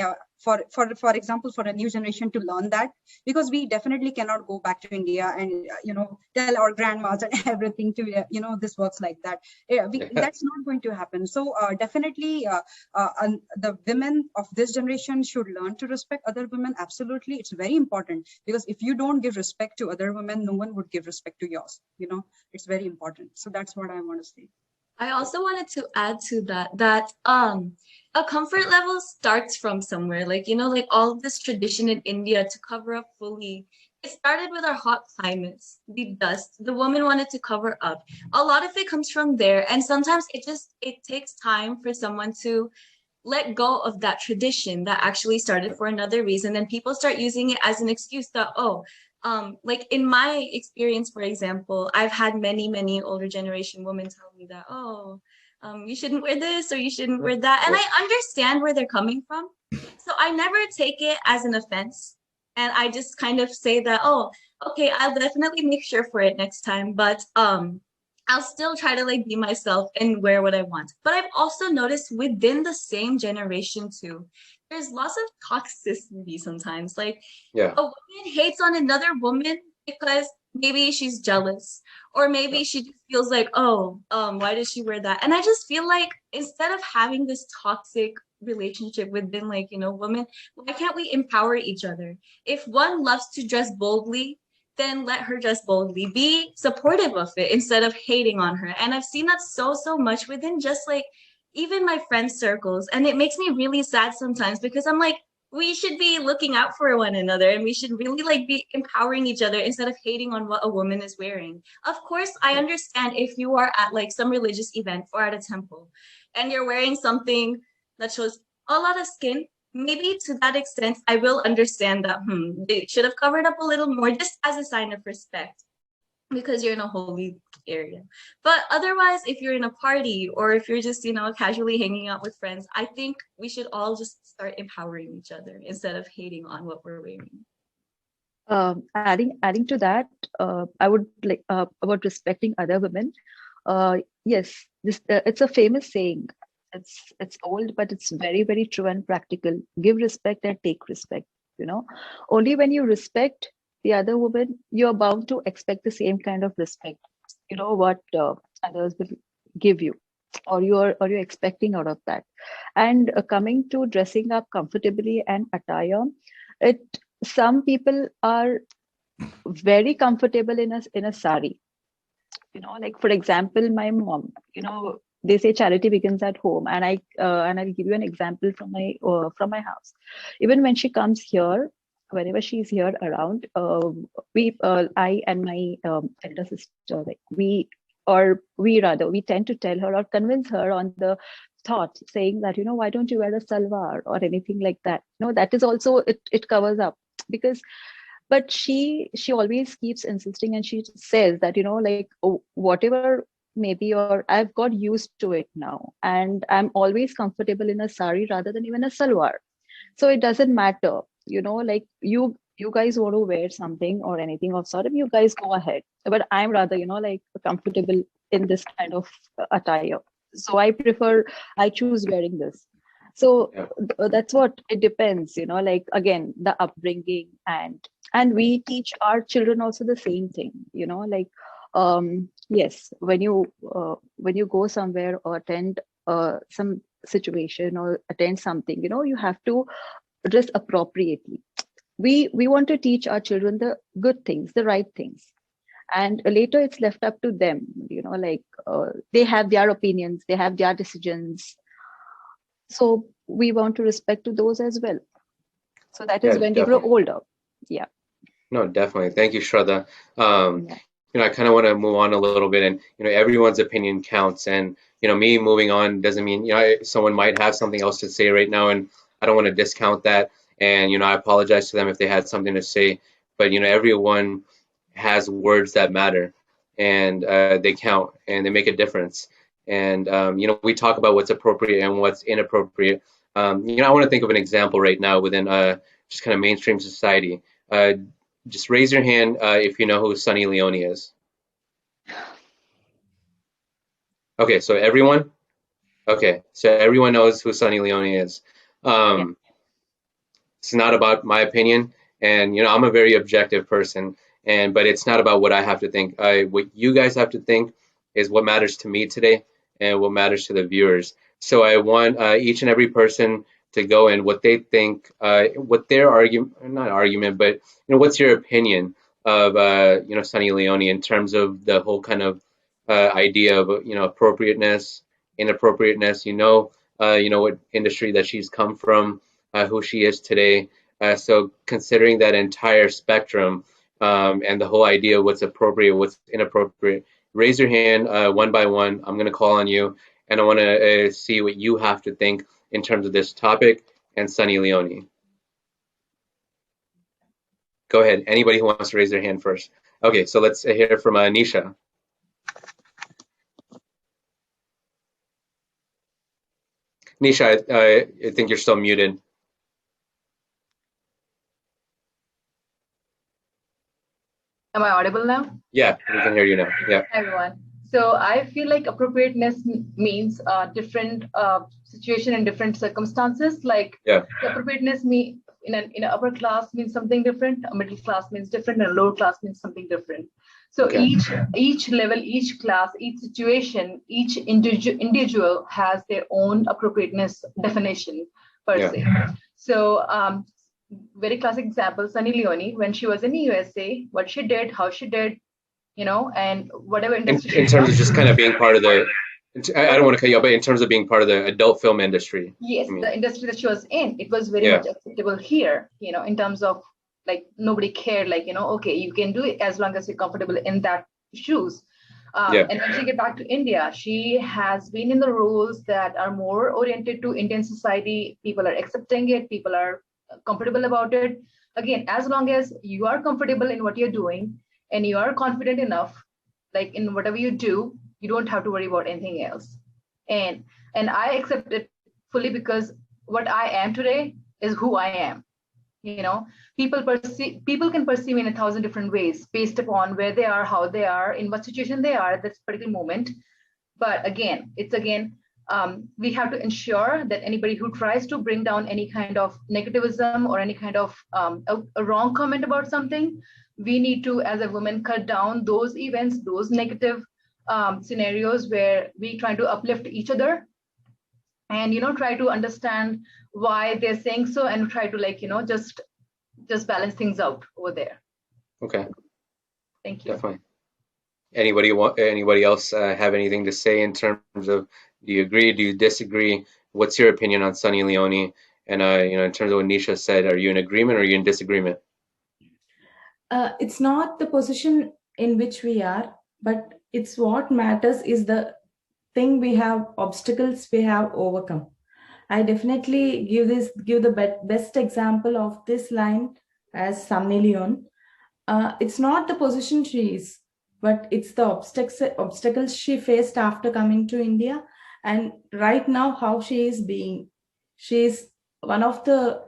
example, for a new generation to learn that, because we definitely cannot go back to India and tell our grandmas and everything to this works like that. That's not going to happen. So definitely the women of this generation should learn to respect other women. Absolutely, it's very important, because if you don't give respect to other women, no one would give respect to yours. It's very important. So that's what I want to say. I also wanted to add to that a comfort level starts from somewhere. Like, like all of this tradition in India to cover up fully. It started with our hot climates, the dust. The woman wanted to cover up. A lot of it comes from there. And sometimes it takes time for someone to let go of that tradition that actually started for another reason. And people start using it as an excuse that, like in my experience, for example, I've had many older generation women tell me that, you shouldn't wear this or you shouldn't wear that. And I understand where they're coming from. So I never take it as an offense. And I just kind of say that, oh, okay, I'll definitely make sure for it next time. But I'll still try to like be myself and wear what I want. But I've also noticed within the same generation too, there's lots of toxicity sometimes. Like a woman hates on another woman because maybe she's jealous, or maybe she just feels like, why does she wear that? And I just feel like instead of having this toxic relationship within women, why can't we empower each other? If one loves to dress boldly, then let her dress boldly. Be supportive of it instead of hating on her. And I've seen that so much within just like even my friend circles. And it makes me really sad sometimes, because I'm like, we should be looking out for one another, and we should really like be empowering each other instead of hating on what a woman is wearing. Of course, I understand if you are at like some religious event or at a temple and you're wearing something that shows a lot of skin, maybe to that extent, I will understand that they should have covered up a little more just as a sign of respect, because you're in a holy area. But otherwise, if you're in a party or if you're just, casually hanging out with friends, I think we should all just start empowering each other instead of hating on what we're wearing. Adding to that, I would like about respecting other women. Yes, this it's a famous saying. It's old, but it's very true and practical. Give respect and take respect. Only when you respect the other woman, you're bound to expect the same kind of respect. What others will give you, or you're expecting out of that. And coming to dressing up comfortably and attire, some people are very comfortable in a sari. Like for example, my mom. They say charity begins at home, and I'll give you an example from my house. Even when she comes here, whenever she's here around, I and my elder sister, like we tend to tell her or convince her on the thought, saying that why don't you wear a salwar or anything like that. That is also it covers up, because but she always keeps insisting, and she says that like, oh, whatever maybe, or I've got used to it now, and I'm always comfortable in a sari rather than even a salwar. So it doesn't matter, like you guys want to wear something or anything of sort, you guys go ahead. But I'm rather, like comfortable in this kind of attire. So I choose wearing this. So Yeah. that's what it depends, like again, the upbringing, and we teach our children also the same thing, like yes, when you go somewhere or attend some situation or attend something, you have to dress appropriately. We want to teach our children the good things, the right things, and later it's left up to them, like they have their opinions, they have their decisions, so we want to respect to those as well. So that Yeah, is when they grow definitely. older. Yeah. No, definitely. Thank you, Shraddha. Yeah. I kind of want to move on a little bit, and everyone's opinion counts. And me moving on doesn't mean someone might have something else to say right now, and I don't want to discount that. And I apologize to them if they had something to say, but everyone has words that matter, and they count, and they make a difference. And we talk about what's appropriate and what's inappropriate. I want to think of an example right now within just kind of mainstream society. Uh, just raise your hand if you know who Sunny Leone is. Okay, so everyone? Okay, so everyone knows who Sunny Leone is. Yeah. It's not about my opinion, and I'm a very objective person, but it's not about what I have to think. What you guys have to think is what matters to me today and what matters to the viewers. So I want each and every person to go in what they think, what their argument, not argument, but what's your opinion of Sunny Leone in terms of the whole kind of idea of appropriateness, inappropriateness. What industry that she's come from, who she is today. So considering that entire spectrum and the whole idea of what's appropriate, what's inappropriate, raise your hand one by one. I'm going to call on you, and I want to see what you have to think in terms of this topic and Sunny Leone. Go ahead. Anybody who wants to raise their hand first. Okay, so let's hear from Nisha. Nisha, I think you're still muted. Am I audible now? Yeah, we can hear you now. Yeah. Hi, everyone. So I feel like appropriateness means different situation and different circumstances. Like appropriateness in an upper class means something different, a middle class means different, and a lower class means something different. So each level, each class, each situation, each individual has their own appropriateness definition per se. So very classic example, Sunny Leone, when she was in the USA, what she did, how she did, and whatever industry. In terms of just kind of being part of the, I don't want to cut you off, but in terms of being part of the adult film industry. Yes, the industry that she was in, it was very much acceptable here, in terms of like nobody cared, like, okay, you can do it as long as you're comfortable in that shoes. And when she get back to India, she has been in the roles that are more oriented to Indian society. People are accepting it. People are comfortable about it. Again, as long as you are comfortable in what you're doing and you are confident enough, like in whatever you do, you don't have to worry about anything else. And I accept it fully because what I am today is who I am. People can perceive me in 1,000 different ways based upon where they are, how they are, in what situation they are at this particular moment. But again, we have to ensure that anybody who tries to bring down any kind of negativism or any kind of a wrong comment about something, we need to, as a woman, cut down those events, those negative scenarios where we try to uplift each other and try to understand why they're saying so and try to just balance things out over there. Okay. Thank you. Definitely. Anybody else have anything to say in terms of, do you agree, do you disagree? What's your opinion on Sunny Leone? And in terms of what Nisha said, are you in agreement or are you in disagreement? It's not the position in which we are, but it's what matters is the thing we have, obstacles we have overcome. I definitely give the best example of this line as Sunny Leone. It's not the position she is, but it's the obstacles she faced after coming to India, and right now how she is being. She is one of the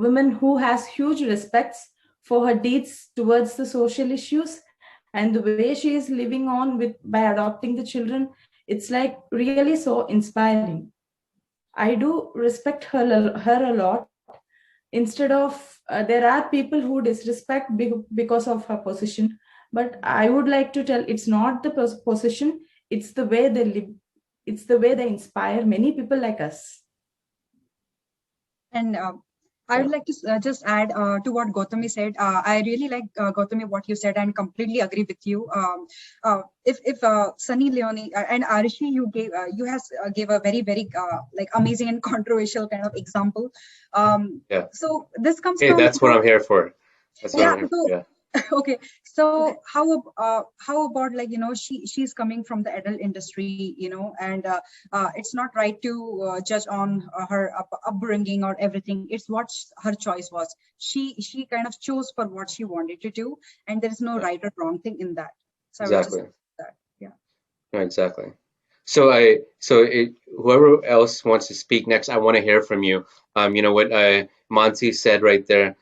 woman who has huge respects for her deeds towards the social issues and the way she is living on with by adopting the children. It's like really so inspiring. I do respect her a lot. Instead of there are people who disrespect because of her position, but I would like to tell it's not the position, it's the way they live, it's the way they inspire many people like us. And I would like to just add to what Gautami said. I really like Gautami what you said and completely agree with you. If Sunny Leone and Arishi, you gave a very like amazing and controversial kind of example. So this comes from that's what I'm here for. That's what yeah. I'm here for. Yeah. Okay, so how about, like, she's coming from the adult industry, and it's not right to judge on her upbringing or everything. It's what her choice was. She kind of chose for what she wanted to do, and there is no right or wrong thing in that. So Exactly. I would just that. Yeah. No, exactly. So whoever else wants to speak next, I want to hear from you. What Monty said right there.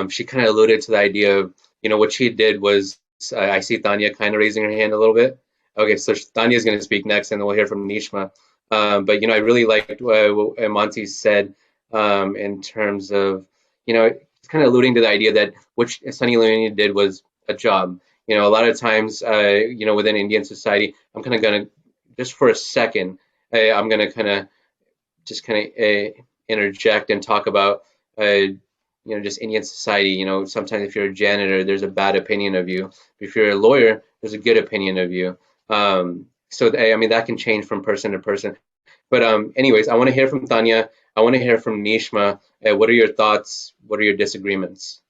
She kind of alluded to the idea of, what she did was, I see Tanya kind of raising her hand a little bit. Okay, so Tanya is going to speak next, and then we'll hear from Nishma. But I really liked what Monty said, in terms of, it's kind of alluding to the idea that what Sunny Leone did was a job. A lot of times, within Indian society, I'm kind of gonna, just for a second, I'm gonna kind of interject and talk about, just Indian society. Sometimes if you're a janitor, there's a bad opinion of you. If you're a lawyer, there's a good opinion of you. So I mean, that can change from person to person. But anyways, I want to hear from Tanya. I want to hear from Nishma. What are your thoughts? What are your disagreements?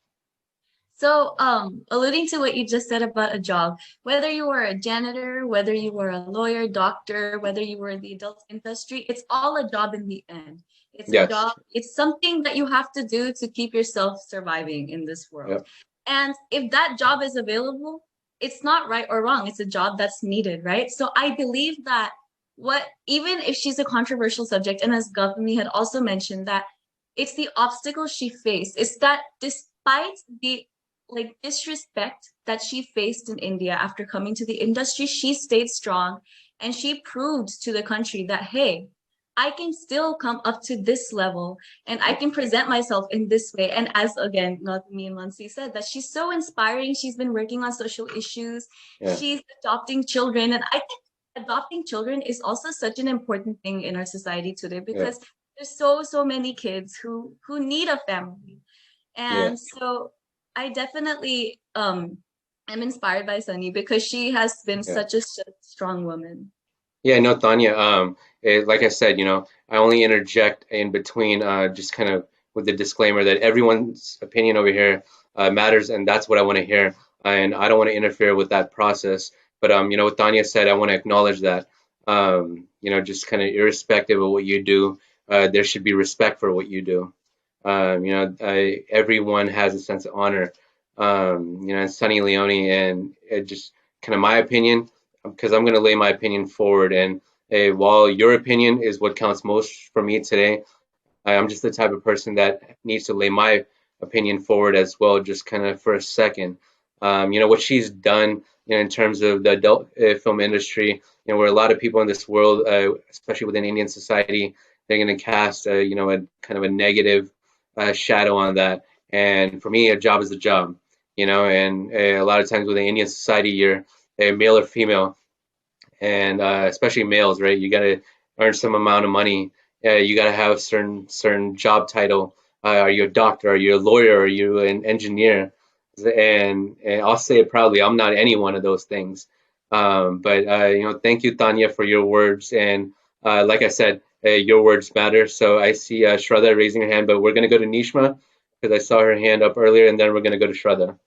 So, alluding to what you just said about a job, whether you were a janitor, whether you were a lawyer, doctor, whether you were in the adult industry, it's all a job in the end. It's a job. It's something that you have to do to keep yourself surviving in this world. Yep. And if that job is available, it's not right or wrong. It's a job that's needed, right? So I believe that even if she's a controversial subject, and as Gautami had also mentioned, that it's the obstacles she faced. It's that despite the disrespect that she faced in India after coming to the industry, she stayed strong and she proved to the country that, hey, I can still come up to this level and I can present myself in this way. And as again, not me and Mansi said, that she's so inspiring. She's been working on social issues. Yeah. She's adopting children. And I think adopting children is also such an important thing in our society today, because there's so many kids who need a family. And so I definitely am inspired by Sunny, because she has been such a strong woman. Yeah, no, Tanya. Like I said, I only interject in between, just kind of with the disclaimer that everyone's opinion over here matters, and that's what I want to hear. And I don't want to interfere with that process. But what Tanya said, I want to acknowledge that. Just kind of irrespective of what you do, there should be respect for what you do. Everyone has a sense of honor. And Sunny Leone, and it just kind of my opinion, because I'm going to lay my opinion forward. And while your opinion is what counts most for me today, I'm just the type of person that needs to lay my opinion forward as well, just kind of for a second. What she's done, in terms of the adult film industry, where a lot of people in this world, especially within Indian society, they're going to cast, a kind of a negative shadow on that. And for me, a job is a job, and a lot of times within Indian society, you're a male or female, and especially males, right? You got to earn some amount of money. You got to have certain job title. Are you a doctor? Are you a lawyer? Are you an engineer? And I'll say it proudly, I'm not any one of those things. But thank you, Tanya, for your words. And like I said, your words matter. So I see Shraddha raising her hand, but we're going to go to Nishma because I saw her hand up earlier, and then we're going to go to Shraddha.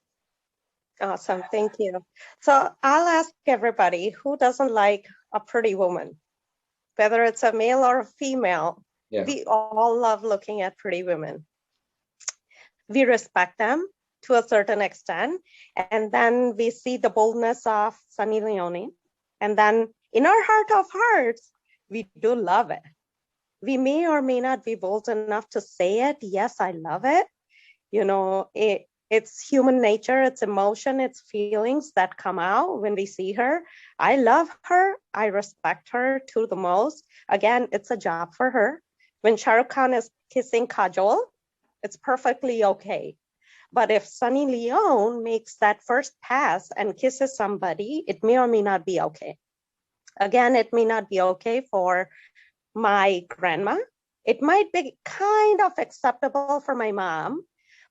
Awesome, thank you. So I'll ask everybody, who doesn't like a pretty woman? Whether it's a male or a female, we all love looking at pretty women. We respect them to a certain extent, and then we see the boldness of Sunny Leone, and then in our heart of hearts, we do love it. We may or may not be bold enough to say it, yes, I love it, It's human nature, it's emotion, it's feelings that come out when we see her. I love her. I respect her to the most. Again, it's a job for her. When Shah Rukh Khan is kissing Kajol, it's perfectly okay. But if Sunny Leone makes that first pass and kisses somebody, it may or may not be okay. Again, it may not be okay for my grandma. It might be kind of acceptable for my mom.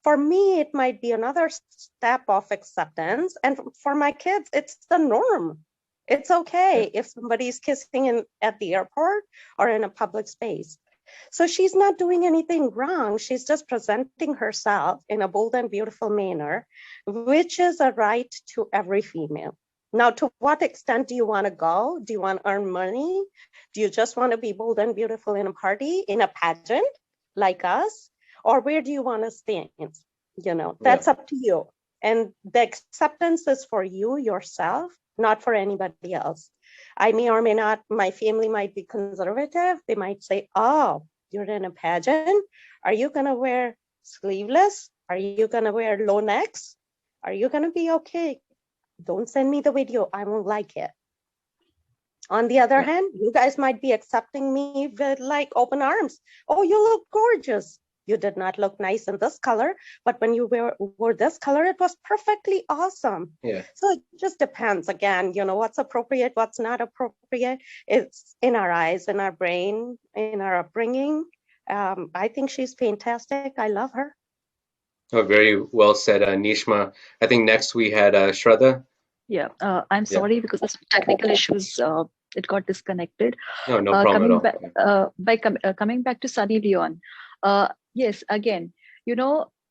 For me, it might be another step of acceptance. And for my kids, it's the norm. It's okay if somebody's kissing at the airport or in a public space. So she's not doing anything wrong. She's just presenting herself in a bold and beautiful manner, which is a right to every female. Now, to what extent do you want to go? Do you want to earn money? Do you just want to be bold and beautiful in a party, in a pageant like us? Or where do you want to stand? That's up to you. And the acceptance is for you, yourself, not for anybody else. I may or may not, my family might be conservative. They might say, oh, you're in a pageant. Are you going to wear sleeveless? Are you going to wear low necks? Are you going to be okay? Don't send me the video. I won't like it. On the other hand, you guys might be accepting me with like open arms. Oh, you look gorgeous. You did not look nice in this color, but when you wore this color, it was perfectly awesome. Yeah. So it just depends. Again, what's appropriate, what's not appropriate. It's in our eyes, in our brain, in our upbringing. I think she's fantastic. I love her. Oh, very well said, Nishma. I think next we had Shraddha. Yeah, I'm sorry because of technical issues, it got disconnected. No, no problem at all. Coming back to Sunny Leone, yes, again,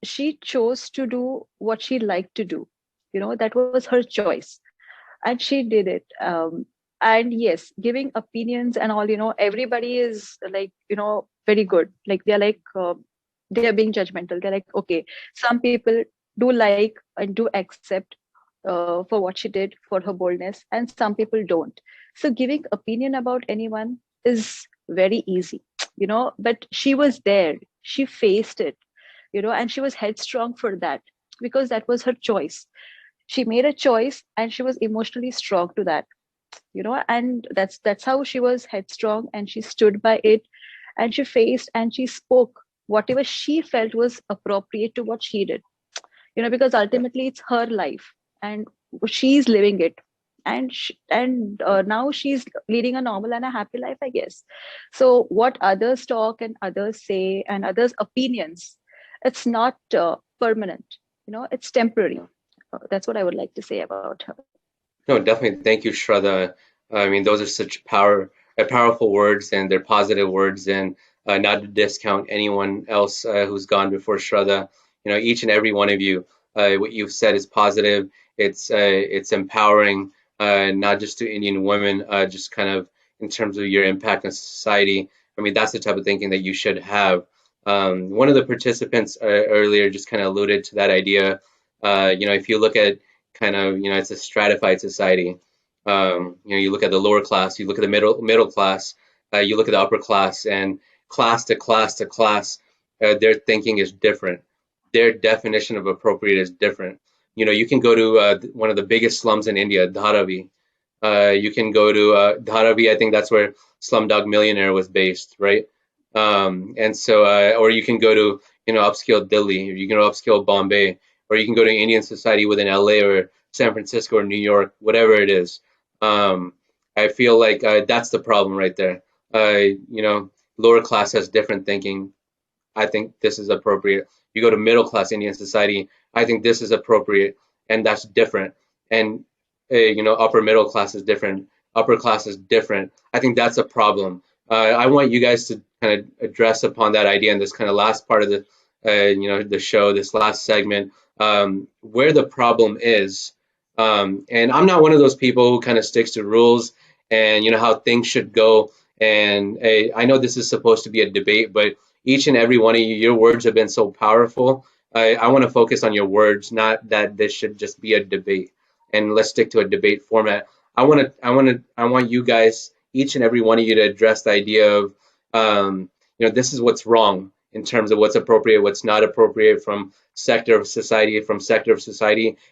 she chose to do what she liked to do. That was her choice, and she did it. And yes, giving opinions and all, everybody is like, very good. Like they're being judgmental. They're like, okay, some people do like and do accept for what she did, for her boldness, and some people don't. So giving opinion about anyone is very easy, but she was there, she faced it, and she was headstrong for that because that was her choice. She made a choice and she was emotionally strong to that, and that's how she was headstrong, and she stood by it, and she faced and she spoke whatever she felt was appropriate to what she did, because ultimately it's her life and she's living it, and now she's leading a normal and a happy life, I guess. So what others talk and others say and others opinions, it's not permanent, it's temporary. That's what I would like to say about her. No, definitely. Thank you, Shraddha. I mean, those are such powerful words, and they're positive words, and not to discount anyone else who's gone before Shraddha. Each and every one of you, what you've said is positive. It's empowering, not just to Indian women, just kind of in terms of your impact on society. I mean, that's the type of thinking that you should have. One of the participants earlier just kind of alluded to that idea. If you look at kind of, it's a stratified society. You look at the lower class, you look at the middle class, you look at the upper class, and class to class to class, their thinking is different. Their definition of appropriate is different. You can go to one of the biggest slums in India, Dharavi. You can go to Dharavi. I think that's where Slumdog Millionaire was based, right? And so, or you can go to upscale Delhi, or you can go to upscale Bombay, or you can go to Indian society within LA or San Francisco or New York, whatever it is. I feel like that's the problem right there. Lower class has different thinking. I think this is appropriate. You go to middle class Indian society, I think this is appropriate, and that's different. And upper middle class is different. Upper class is different. I think that's a problem. I want you guys to kind of address upon that idea in this kind of last part of the show, this last segment, where the problem is. And I'm not one of those people who kind of sticks to rules and how things should go. And I know this is supposed to be a debate, but each and every one of you, your words have been so powerful. I want to focus on your words, not that this should just be a debate. And let's stick to a debate format. I want you guys, each and every one of you, to address the idea of, this is what's wrong, in terms of what's appropriate, what's not appropriate from sector of society,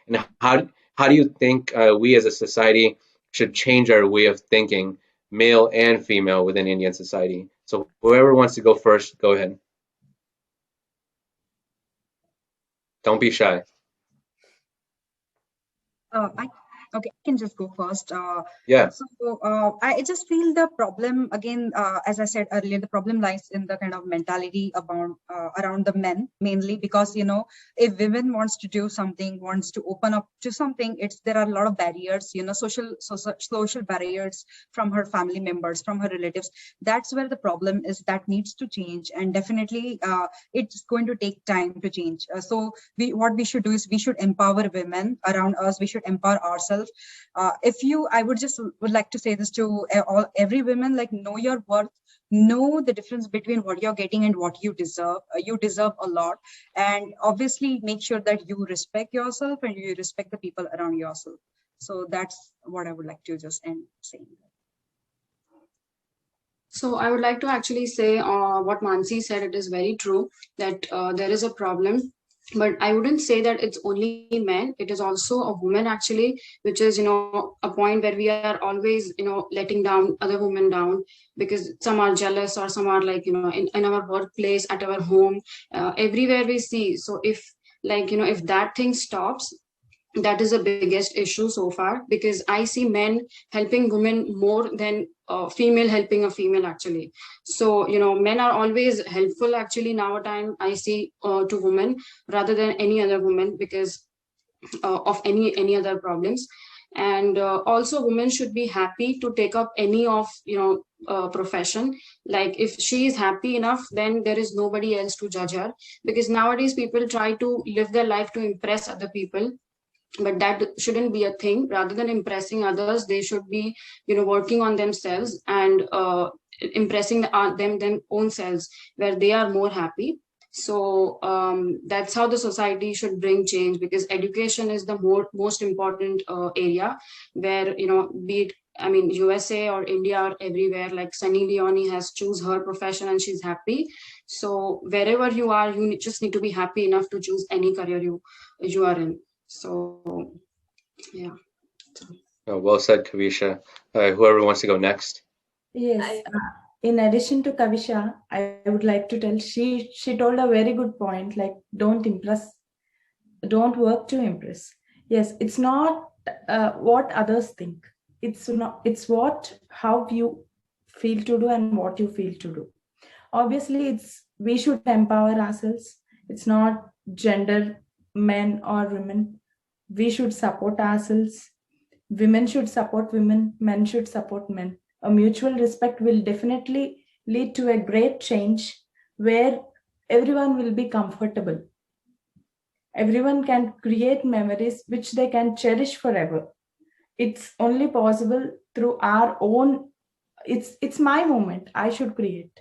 and how do you think we as a society should change our way of thinking, male and female, within Indian society? So whoever wants to go first, go ahead. Don't be shy. Okay, I can just go first. Yeah. So I just feel the problem again, as I said earlier, the problem lies in the kind of mentality about around the men mainly, because if women wants to do something, wants to open up to something, there are a lot of barriers, social barriers from her family members, from her relatives. That's where the problem is. That needs to change, and definitely it's going to take time to change. So what we should do is we should empower women around us. We should empower ourselves. I would like to say this to every woman, like, know your worth, know the difference between what you're getting and what you deserve. You deserve a lot, and obviously make sure that you respect yourself and you respect the people around yourself. So that's what I would like to just end saying. So I would like to actually say what Mansi said. It is very true that there is a problem, but I wouldn't say that it's only men. It is also a woman actually, which is, a point where we are always, letting down other women down, because some are jealous, or some are like, in our workplace, at our home, everywhere we see. So if, like, if that thing stops, that is the biggest issue so far, because I see men helping women more than female helping a female actually. So men are always helpful actually nowadays, I see, to women rather than any other woman, because of any other problems. And also women should be happy to take up any of profession. Like, if she is happy enough, then there is nobody else to judge her, because nowadays people try to live their life to impress other people, but that shouldn't be a thing. Rather than impressing others, they should be working on themselves and impressing them own selves, where they are more happy. So that's how the society should bring change, because education is the most important area, where be it, I mean, USA or India or everywhere, like Sunny Leone has choose her profession and she's happy. So wherever you are, you just need to be happy enough to choose any career you are in. So, yeah. Oh, well said, Kavisha. Whoever wants to go next. Yes. In addition to Kavisha, I would like to tell, she told a very good point, like, don't impress, don't work to impress. Yes, it's not what others think. It's how you feel to do and what you feel to do. Obviously, we should empower ourselves. It's not gender, men or women. We should support ourselves. Women should support women. Men should support men. A mutual respect will definitely lead to a great change where everyone will be comfortable. Everyone can create memories which they can cherish forever. It's only possible through our own. It's my moment. I should create.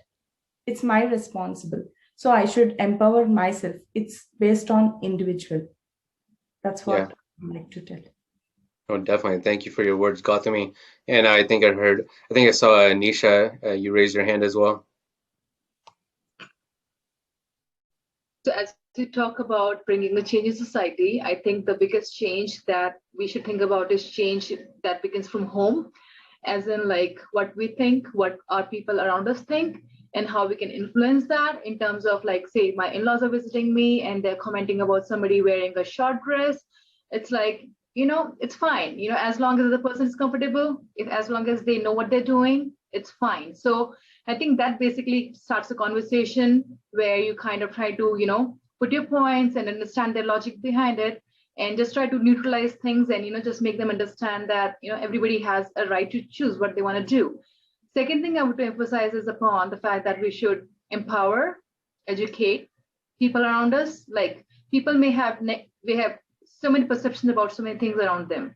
It's my responsible. So I should empower myself. It's based on individual. That's what I'd like to tell. Oh, definitely. Thank you for your words, Gautami. And I think I saw Nisha, you raised your hand as well. So as we talk about bringing the change in society, I think the biggest change that we should think about is change that begins from home, as in like what we think, what our people around us think, and how we can influence that in terms of, like, say my in-laws are visiting me and they're commenting about somebody wearing a short dress. It's like, it's fine, as long as the person is comfortable, as long as they know what they're doing, it's fine. So I think that basically starts a conversation where you kind of try to, put your points and understand their logic behind it, and just try to neutralize things and, just make them understand that, everybody has a right to choose what they want to do. Second thing I want to emphasize is upon the fact that we should empower, educate people around us. Like, people may have, we have so many perceptions about so many things around them,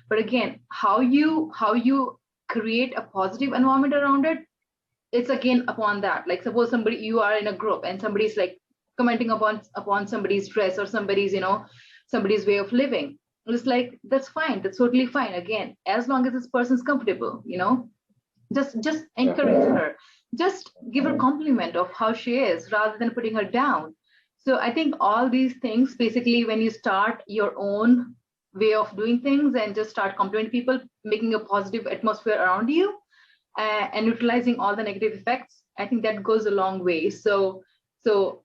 but again, how you create a positive environment around it, it's again upon that. Like, suppose you are in a group and somebody's like commenting upon somebody's dress or somebody's way of living. It's like, that's fine, that's totally fine. Again, as long as this person's comfortable, just encourage her, just give her compliment of how she is rather than putting her down. So I think all these things, basically, when you start your own way of doing things and just start complimenting people, making a positive atmosphere around you, and neutralizing all the negative effects, I think that goes a long way. So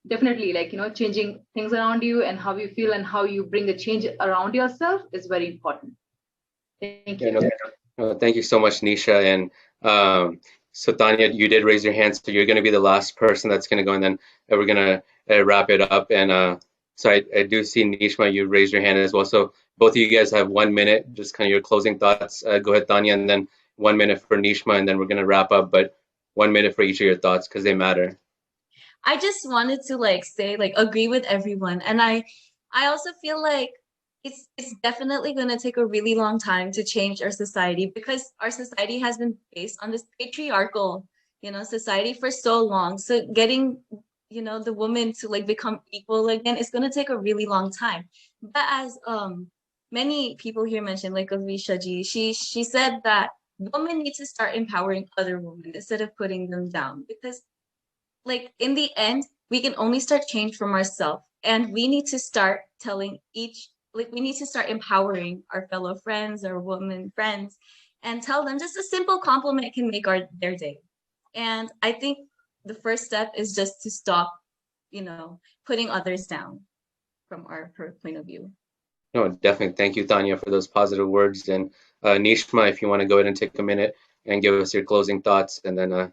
definitely, like, changing things around you and how you feel and how you bring a change around yourself is very important. Thank you. Thank you so much, Nisha. And so Tanya, you did raise your hand, so you're going to be the last person that's going to go, and then we're going to wrap it up. And so I do see Nishma, you raised your hand as well. So both of you guys have 1 minute, just kind of your closing thoughts. Go ahead, Tanya, and then 1 minute for Nishma, and then we're going to wrap up. But 1 minute for each of your thoughts because they matter. I just wanted to say agree with everyone, and I also feel like it's definitely going to take a really long time to change our society, because our society has been based on this patriarchal society for so long. So getting the woman to become equal again is going to take a really long time. But as many people here mentioned, like Avisha ji, she said that women need to start empowering other women instead of putting them down, because in the end, we can only start change from ourselves, and we need to start telling we need to start empowering our fellow friends, our women friends, and tell them just a simple compliment can make their day. And I think the first step is just to stop, putting others down from our point of view. No, definitely. Thank you, Tanya, for those positive words. And Nishma, if you want to go ahead and take a minute and give us your closing thoughts, and then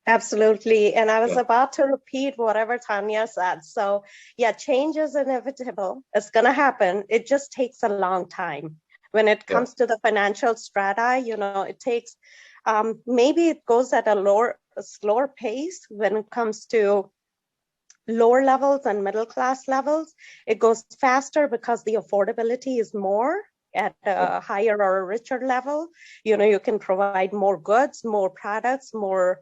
Absolutely. And I was about to repeat whatever Tanya said. So yeah, change is inevitable. It's going to happen. It just takes a long time. When it comes to the financial strata, it takes, maybe it goes at a slower pace when it comes to lower levels and middle class levels. It goes faster because the affordability is more at a higher or a richer level. You can provide more goods, more products, more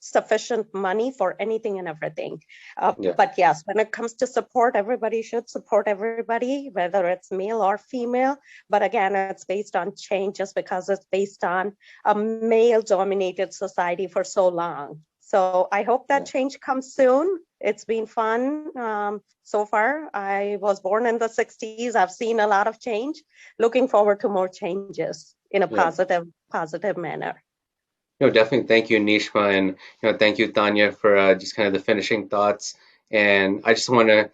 sufficient money for anything and everything. But yes, when it comes to support, everybody should support everybody, whether it's male or female. But again, it's based on change just because it's based on a male-dominated society for so long. So I hope that change comes soon. It's been fun so far. I was born in the 60s. I've seen a lot of change. Looking forward to more changes in a positive manner. No, definitely. Thank you, Nishma, and thank you, Tanya, for just kind of the finishing thoughts. And I just want to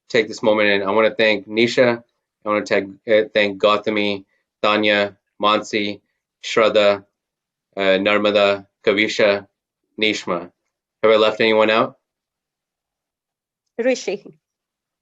take this moment, and I want to thank Nisha. I want to thank Gautami, Tanya, Mansi, Shraddha, Narmada, Kavisha, Nishma. Have I left anyone out? Rishi.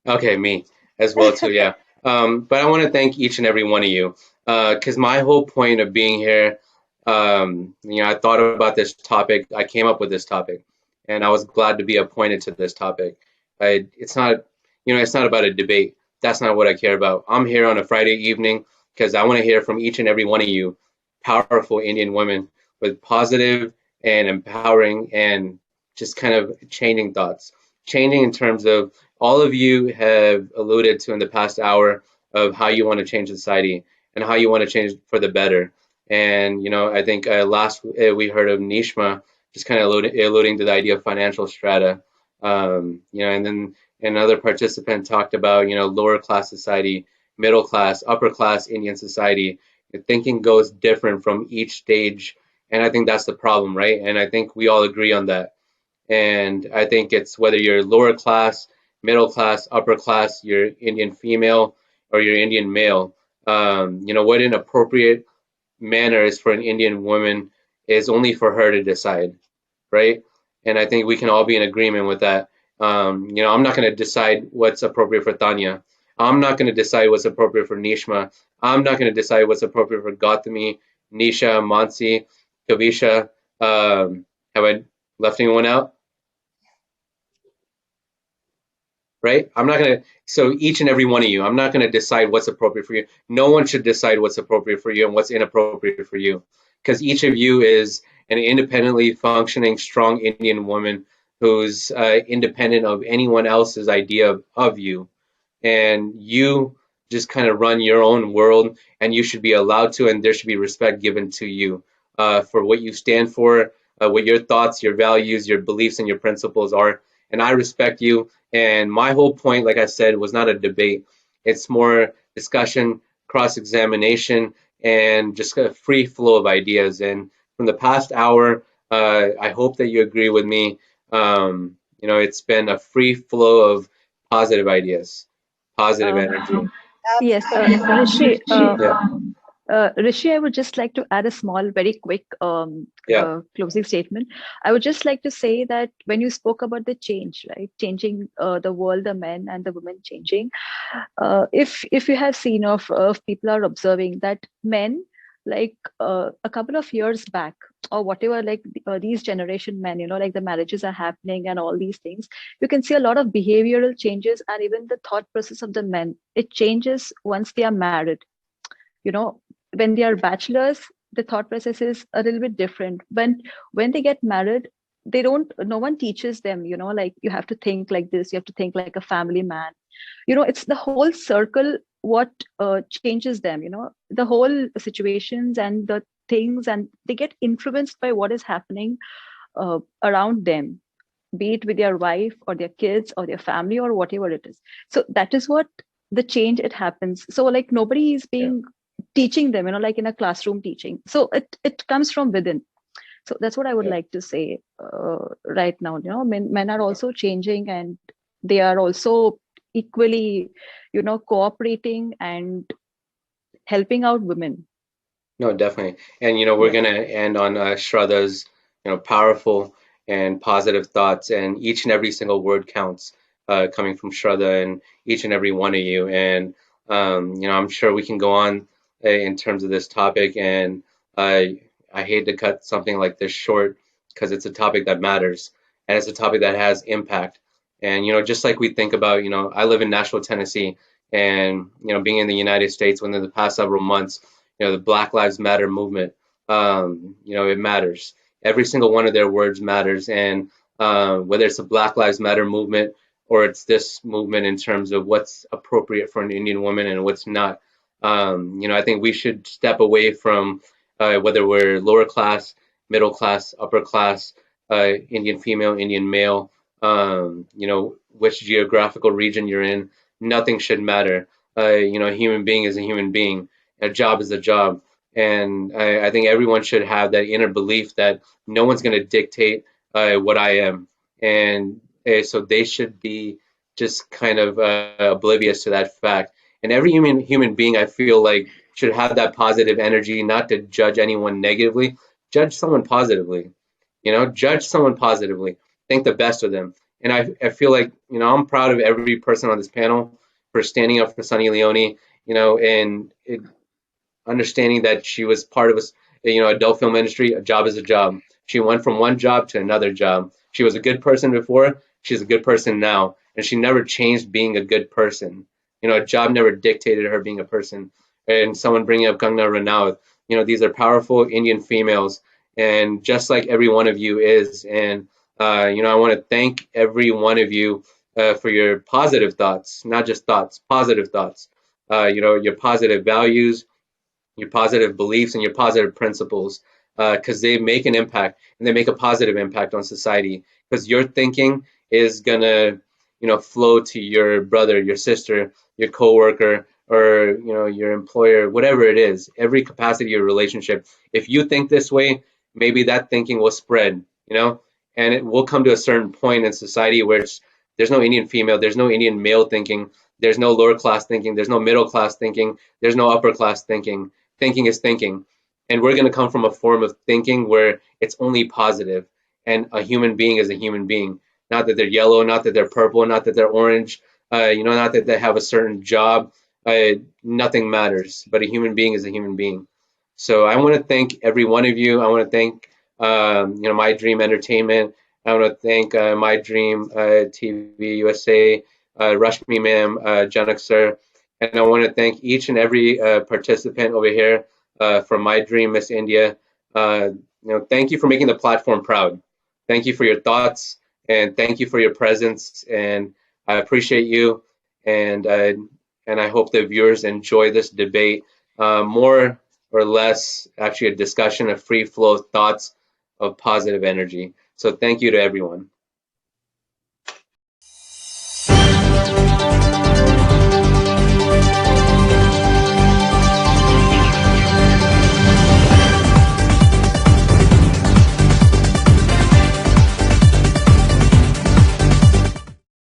Okay, me as well too. Yeah. But I want to thank each and every one of you, because my whole point of being here, I thought about this topic. I came up with this topic, and I was glad to be appointed to this topic. It's not, it's not about a debate. That's not what I care about. I'm here on a Friday evening because I want to hear from each and every one of you, powerful Indian women with positive and empowering and just kind of changing thoughts, changing in terms of all of you have alluded to in the past hour of how you want to change society and how you want to change for the better. And, I think last we heard of Nishma just kind of alluding to the idea of financial strata. And then another participant talked about, lower class society, middle class, upper class Indian society. The thinking goes different from each stage. And I think that's the problem, right? And I think we all agree on that. And I think it's whether you're lower class, middle class, upper class, you're Indian female or you're Indian male. What an appropriate manner is for an Indian woman is only for her to decide, right? And I think we can all be in agreement with that. I'm not going to decide what's appropriate for Tanya. I'm not going to decide what's appropriate for Nishma. I'm not going to decide what's appropriate for Gautami, Nisha, Mansi, Kavisha. Have I left anyone out? Right? I'm not going to, so each and every one of you, I'm not going to decide what's appropriate for you. No one should decide what's appropriate for you and what's inappropriate for you, because each of you is an independently functioning, strong Indian woman who's independent of anyone else's idea of you. And you just kind of run your own world, and you should be allowed to, and there should be respect given to you for what you stand for, what your thoughts, your values, your beliefs, and your principles are. And I respect you. And my whole point, like I said, was not a debate. It's more discussion, cross-examination, and just a free flow of ideas. And from the past hour, I hope that you agree with me. It's been a free flow of positive ideas, positive energy. Yes, Rishi, Rishi, I would just like to add a small, very quick closing statement. I would just like to say that when you spoke about the change, right, changing the world, the men and the women changing, if you have seen of people are observing that men, like a couple of years back or whatever, like these generation men, like the marriages are happening and all these things, you can see a lot of behavioral changes, and even the thought process of the men, it changes once they are married. When they are bachelors, the thought process is a little bit different. But when they get married, no one teaches them, like you have to think like this, you have to think like a family man. It's the whole circle what changes them, the whole situations and the things, and they get influenced by what is happening around them, be it with their wife or their kids or their family or whatever it is. So that is what the change it happens. So like nobody is being teaching them, like in a classroom teaching. So it comes from within. So that's what I would like to say right now. Men are also changing, and they are also equally, cooperating and helping out women. No, definitely. And we're gonna end on Shraddha's powerful and positive thoughts, and each and every single word counts coming from Shraddha and each and every one of you. And I'm sure we can go on in terms of this topic, and I hate to cut something like this short because it's a topic that matters and it's a topic that has impact. And just like we think about, I live in Nashville, Tennessee, and being in the United States within the past several months, the Black Lives Matter movement, it matters. Every single one of their words matters. And whether it's a Black Lives Matter movement or it's this movement in terms of what's appropriate for an Indian woman and what's not, I think we should step away from whether we're lower class, middle class, upper class, Indian female, Indian male, which geographical region you're in, nothing should matter. A human being is a human being. A job is a job. And I think everyone should have that inner belief that no one's going to dictate what I am. And so they should be just kind of oblivious to that fact. And every human being, I feel like, should have that positive energy, not to judge anyone negatively. Judge someone positively. Judge someone positively. Think the best of them. And I feel like, I'm proud of every person on this panel for standing up for Sunny Leone, and understanding that she was part of adult film industry. A job is a job. She went from one job to another job. She was a good person before. She's a good person now, and she never changed being a good person. A job never dictated her being a person. And someone bringing up Kangna Ranaut, these are powerful Indian females, and just like every one of you is. And I want to thank every one of you for your positive thoughts, not just thoughts, positive thoughts. Your positive values, your positive beliefs, and your positive principles, because they make an impact, and they make a positive impact on society, because your thinking is gonna flow to your brother, your sister, your coworker, or your employer, whatever it is, every capacity of relationship. If you think this way, maybe that thinking will spread, and it will come to a certain point in society where there's no Indian female, there's no Indian male thinking, there's no lower class thinking, there's no middle class thinking, there's no upper class thinking. Thinking is thinking. And we're going to come from a form of thinking where it's only positive, and a human being is a human being. Not that they're yellow, not that they're purple, not that they're orange, not that they have a certain job. Nothing matters, but a human being is a human being. So I want to thank every one of you. I want to thank, Mydream Entertainment. I want to thank Mydream TV USA, Rashmi ma'am, Janak sir. And I want to thank each and every participant over here from Mydream, Miss India. Thank you for making the platform proud. Thank you for your thoughts, and thank you for your presence. And I appreciate you. And I hope the viewers enjoy this debate. More or less, actually, a discussion, a free flow of thoughts. of positive energy. So thank you to everyone.